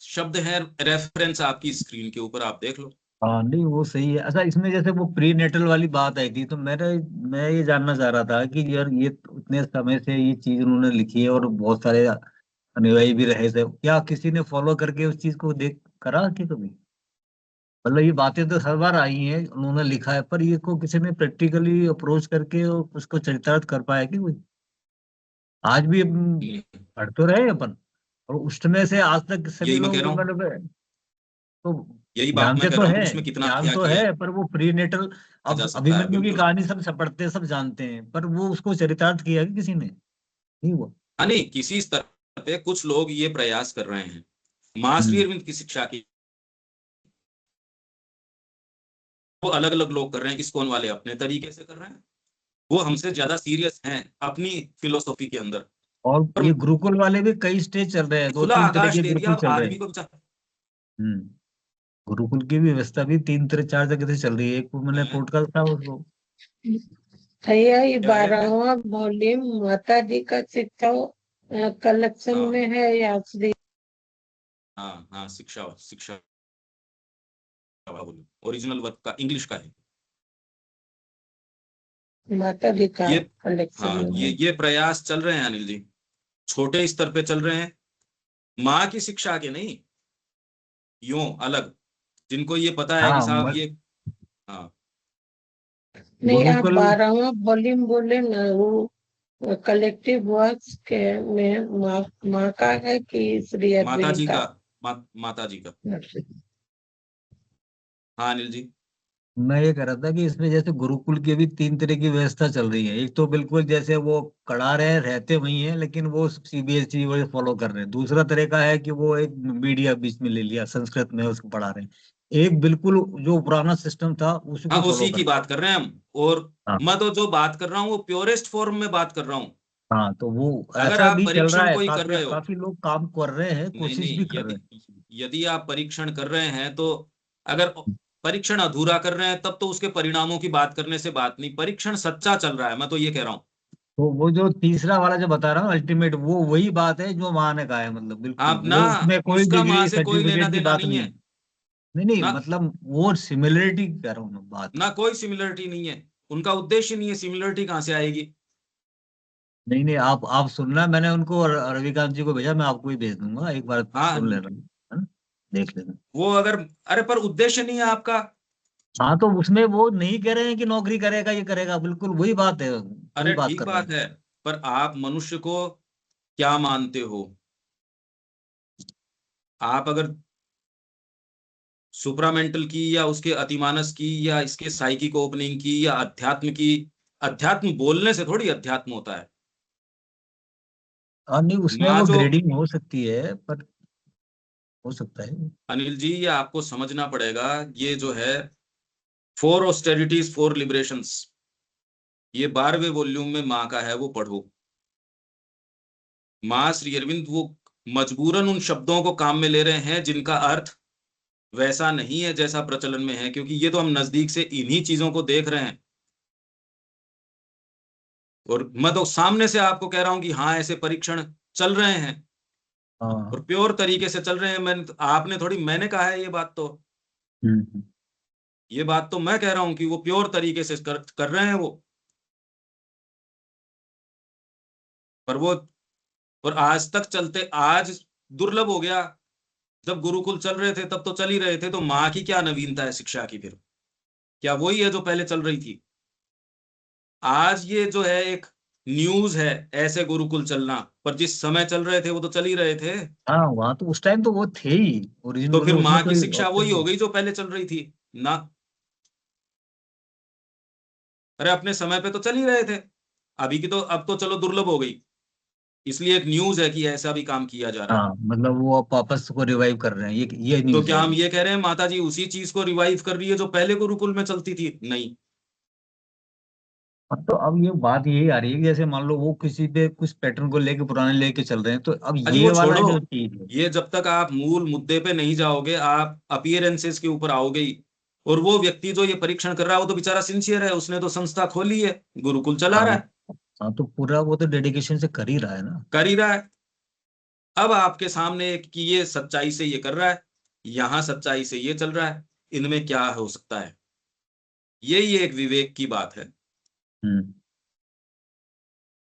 शब्द हैं, रेफरेंस आपकी स्क्रीन के ऊपर आप देख लो। हाँ नहीं वो सही है। अच्छा इसमें जैसे वो प्री नेटल वाली बात आई थी तो मैं ये जानना चाह रहा था कि यार ये इतने समय से ये चीज उन्होंने लिखी है और बहुत सारे अनुयायी भी रहे थे, क्या किसी ने फॉलो करके उस चीज को देख करा कि कभी? मतलब ये बातें तो हर बार आई हैं, उन्होंने लिखा है, पर ये को किसी ने प्रैक्टिकली अप्रोच करके उसको चरितार्थ कर पाया कि कोई? आज भी पढ़ तो रहे अपन, और उस समय से आज तक सभी यही मैं कह लोग रहा हूँ, मतलब तो यही बात मैं जानते कह तो रहा हूँ कि हैं, उसमें कितना ज्ञान क्या तो किया है, पर वो प्री नेटल जा अब सकता है। अभिमन्यु की बिल्कुल। कहानी सब पढ़ते सब जानते हैं, पर वो उसको चरितार्थ किया कि किसी ने नहीं हुआ। हाँ नहीं, किसी स्तर पे कुछ लोग ये प्रयास कर रहे हैं। माँ श्री हम्म। अरविंद की शिक्षा की वो अलग अलग लोग कर रहे हैं, इस्कॉन वाले अपने तरीके से कर रहे हैं, वो हमसे ज्यादा सीरियस हैं अपनी फिलोसॉफी के अंदर। और और ये गुरुकुल वाले भी कई स्टेज चल रहे हैं, दो खुला तीन तरह आकाश के दे दिया गुरुकुल चल रहे आदमी हैं। को बेचारा। हम्म। गुरुकुल की भी व्यवस्था भी तीन तरह चार जगह से चल रही है। एक वो मैंने हैं? पॉडकास्ट था उसको। भैया ये क्या है? 12वां वॉल्यूम माता जी का शिक्षा कलेक्शन हाँ में है या श्री हाँ हाँ, शिक्षा शिक्षा ओरिजिनल वर्क का इंग्लिश का है माता जी का ये। कलेक्शन हाँ, में है? ये प्रयास चल रहे हैं अनिल जी, छोटे स्तर पे चल रहे हैं, माँ की शिक्षा के नहीं, यूं अलग, जिनको ये पता है कि हाँ साहब ये। हाँ नहीं आप गुरुकुल। 12वां वॉल्यूम बोले ना, वो कलेक्टिव वर्क्स के में माँ का है कि श्री माता अरविंद जी का? का, माता जी का। हाँ अनिल जी। मैं ये कह रहा था कि इसमें जैसे गुरुकुल की भी तीन तरह की व्यवस्था चल रही है। एक तो बिल्कुल जैसे वो करा रहे हैं, रहते वही हैं, लेकिन वो सीबीएसई वो फॉलो कर रहे हैं। दूसरा तरीका है कि वो एक मीडिया बीच में ले लिया, संस्कृत में उसको पढ़ा रहे हैं। एक बिल्कुल जो पुराना सिस्टम था उसी हाँ को फॉलो उसी की कर। बात कर रहे हैं हम। और हाँ। मैं तो जो बात कर रहा हूँ वो प्योरेस्ट फॉर्म में बात कर रहा हूँ। हाँ तो वो अगर ऐसा आप भी चल रहा परीक्षण है, को ही कर काफी रहे हो, काफी लोग काम कर रहे हैं, नहीं कोशिश नहीं, भी कर रहे यदि हैं। यदि आप परीक्षण कर रहे हैं तो, अगर परीक्षण अधूरा कर रहे हैं तब तो उसके परिणामों की बात करने से बात नहीं, परीक्षण सच्चा चल रहा है, मैं तो ये कह रहा हूँ। तो वो जो तीसरा वाला जो बता रहा हूँ अल्टीमेट, वो वही बात है जो माँ ने कहा है, मतलब बिल्कुल आप ना, वो, उसमें कोई उसका माँ डिग्री से कोई लेना सर्टिफिकेट की देना बात नहीं नहीं है है। नहीं नहीं, ना, मतलब वो सिमिलरिटी कर रहा हूँ मैं बात। ना कोई सिमिलरिटी नहीं है, उनका उद्देश्य नहीं है, सिमिलरिटी कहाँ से आएगी। नहीं नहीं, आप सुनना, मैंने उनको रविकांत जी को भेजा, मैं आपको ही भेज दूंगा, एक बार हाँ, सुन लेना, है ना, देख लेना। वो अगर, अरे पर उद्देश्य नहीं है आपका। हाँ तो उसमें वो नहीं कह रहे हैं कि नौकरी करेगा ये करेगा, बिल्कुल वही बात है, वही अरे बात ठीक कर रहे बात हैं। है, पर आप मनुष्य को क्या मानते हो? आप अगर सुप्रामेंटल की, या उसके अतिमानस की, या इसके साइकिक ओपनिंग की, या अध्यात्म की, अध्यात्म बोलने से थोड़ी अध्यात्म होता है। हाँ नहीं, उसमें माँ वो जो, ग्रेडिंग हो सकती है, पर हो सकता है। अनिल जी, ये आपको समझना पड़ेगा, ये जो है 4 ऑस्टेरिटीज 4 लिबरेशंस, ये 12वें वॉल्यूम में माँ का है, वो पढ़ो। माँ श्री अरविंद वो मजबूरन उन शब्दों को काम में ले रहे हैं जिनका अर्थ वैसा नहीं है जैसा प्रचलन में है, क्योंकि ये तो हम नजदीक से इन्हीं चीजों को देख रहे हैं। और मैं तो सामने से आपको कह रहा हूं कि हाँ, ऐसे परीक्षण चल रहे हैं और हाँ। प्योर तरीके से चल रहे हैं। मैंने, आपने थोड़ी मैंने कहा है ये बात, तो हम्म। ये बात तो मैं कह रहा हूं कि वो प्योर तरीके से कर रहे हैं वो। पर वो, और आज तक चलते, आज दुर्लभ हो गया। जब गुरुकुल चल रहे थे तब तो चल ही रहे थे, तो माँ की क्या नवीनता है शिक्षा की फिर? क्या वही है जो पहले चल रही थी? आज ये जो है एक न्यूज है ऐसे गुरुकुल चलना, पर जिस समय चल रहे थे वो तो चल ही रहे थे। हाँ वहाँ तो उस टाइम तो वो थे ही ओरिजिनल, तो फिर मतलब उसमें माँ की कोई शिक्षा ऑप्शन वही नहीं। हो गई जो पहले चल रही थी ना। अरे अपने समय पे तो चल ही रहे थे, अभी की तो, अब तो चलो दुर्लभ हो गई, इसलिए एक न्यूज है कि ऐसा भी काम किया जा रहा है। हाँ मतलब वो अब वापस को रिवाइव कर रहे हैं, ये तो न्यूज़ है क्या हम अभी। ये कह रहे हैं माता जी उसी चीज को रिवाइव कर रही है जो पहले गुरुकुल में चलती थी? नहीं। हाँ, तो अब ये बात यही आ रही है कि जैसे मान लो वो किसी पे कुछ पैटर्न को लेके पुराने लेके चल रहे हैं, तो अब अजी वो ये वाला छोड़ो, जो चीज है। ये जब तक आप मूल मुद्दे पे नहीं जाओगे, आप अपीयरेंसेस के ऊपर आओगे ही। और वो व्यक्ति जो ये परीक्षण कर रहा है वो तो बेचारा सिंसियर है, उसने तो संस्था खोली है, गुरुकुल चला रहा हाँ। है, हाँ तो पूरा वो तो डेडिकेशन से कर ही रहा है ना। कर ही रहा है। अब आपके सामने कि ये सच्चाई से ये कर रहा है, यहां सच्चाई से ये चल रहा है, इनमें क्या हो सकता है? यही एक विवेक की बात है। हम्म।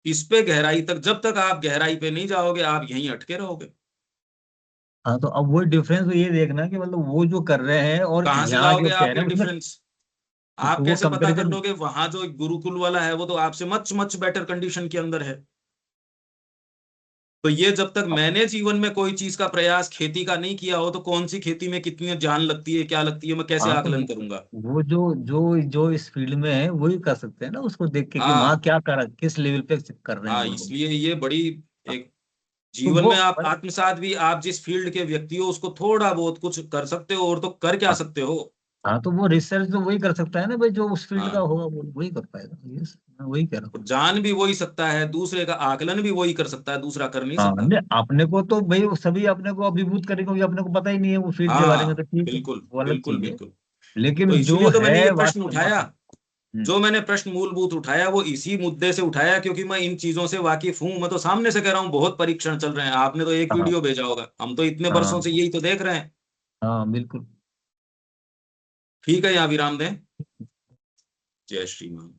इस पे गहराई तक, जब तक आप गहराई पे नहीं जाओगे आप यहीं अटके रहोगे। हाँ तो अब वो डिफरेंस तो ये देखना कि मतलब वो जो कर रहे हैं और कहाँ से यहाँ जो लाओगे कह आप रहे ये हैं उसमें, डिफरेंस? तो आप वो कैसे पता कर कंपैरिजन। लोगे? वहां जो गुरुकुल वाला है वो तो आपसे मच मच बेटर कंडीशन के अंदर है। तो ये जब तक मैंने जीवन में कोई चीज का प्रयास खेती का नहीं किया हो, तो कौन सी खेती में कितनी जान लगती है, क्या लगती है, मैं कैसे हाँ तो आकलन करूंगा? वो जो इस फील्ड में है वही कर सकते हैं ना, उसको देख के कि वहाँ हाँ, क्या कर, किस लेवल पे कर रहे हैं हाँ, वो लोग। इसलिए ये बड़ी एक, तो जीवन वो में आप आत्मसात भी, आप जिस फील्ड के व्यक्ति हो उसको थोड़ा बहुत कुछ कर सकते हो, और तो कर क्या सकते हो? हाँ तो वो रिसर्च तो वही कर सकता है ना भाई, जो उस फील्ड का हाँ, होगा वो वही कर पाएगा, यस मैं वही कह रहा हूँ। और जान भी वही सकता है, दूसरे का आकलन भी वही कर सकता है, दूसरा कर नहीं हाँ सकता। नहीं, अपने को तो भाई वो सभी अपने को अभिभूत करेंगे क्योंकि अपने को पता ही नहीं है वो फील्ड के बारे में, तो हाँ, ठीक है बिल्कुल, वो अलग बिल्कुल, चीज है। बिल्कुल। तो लेकिन जो इसीलिए तो मैंने है ये प्रश्न वास्तव उठाया, वास्तव। हम्म। जो मैंने प्रश्न मूलभूत उठाया वो इसी मुद्दे से उठाया, क्योंकि मैं इन चीजों से वाकिफ हूं। मैं तो सामने से कह रहा हूं बहुत परीक्षण चल रहे हैं, आपने तो एक हाँ। वीडियो भेजा होगा, हम तो इतने बरसों हाँ। से यही तो देख रहे हैं। हाँ बिल्कुल। ठीक है, यहाँ विराम दें। जय श्री राम।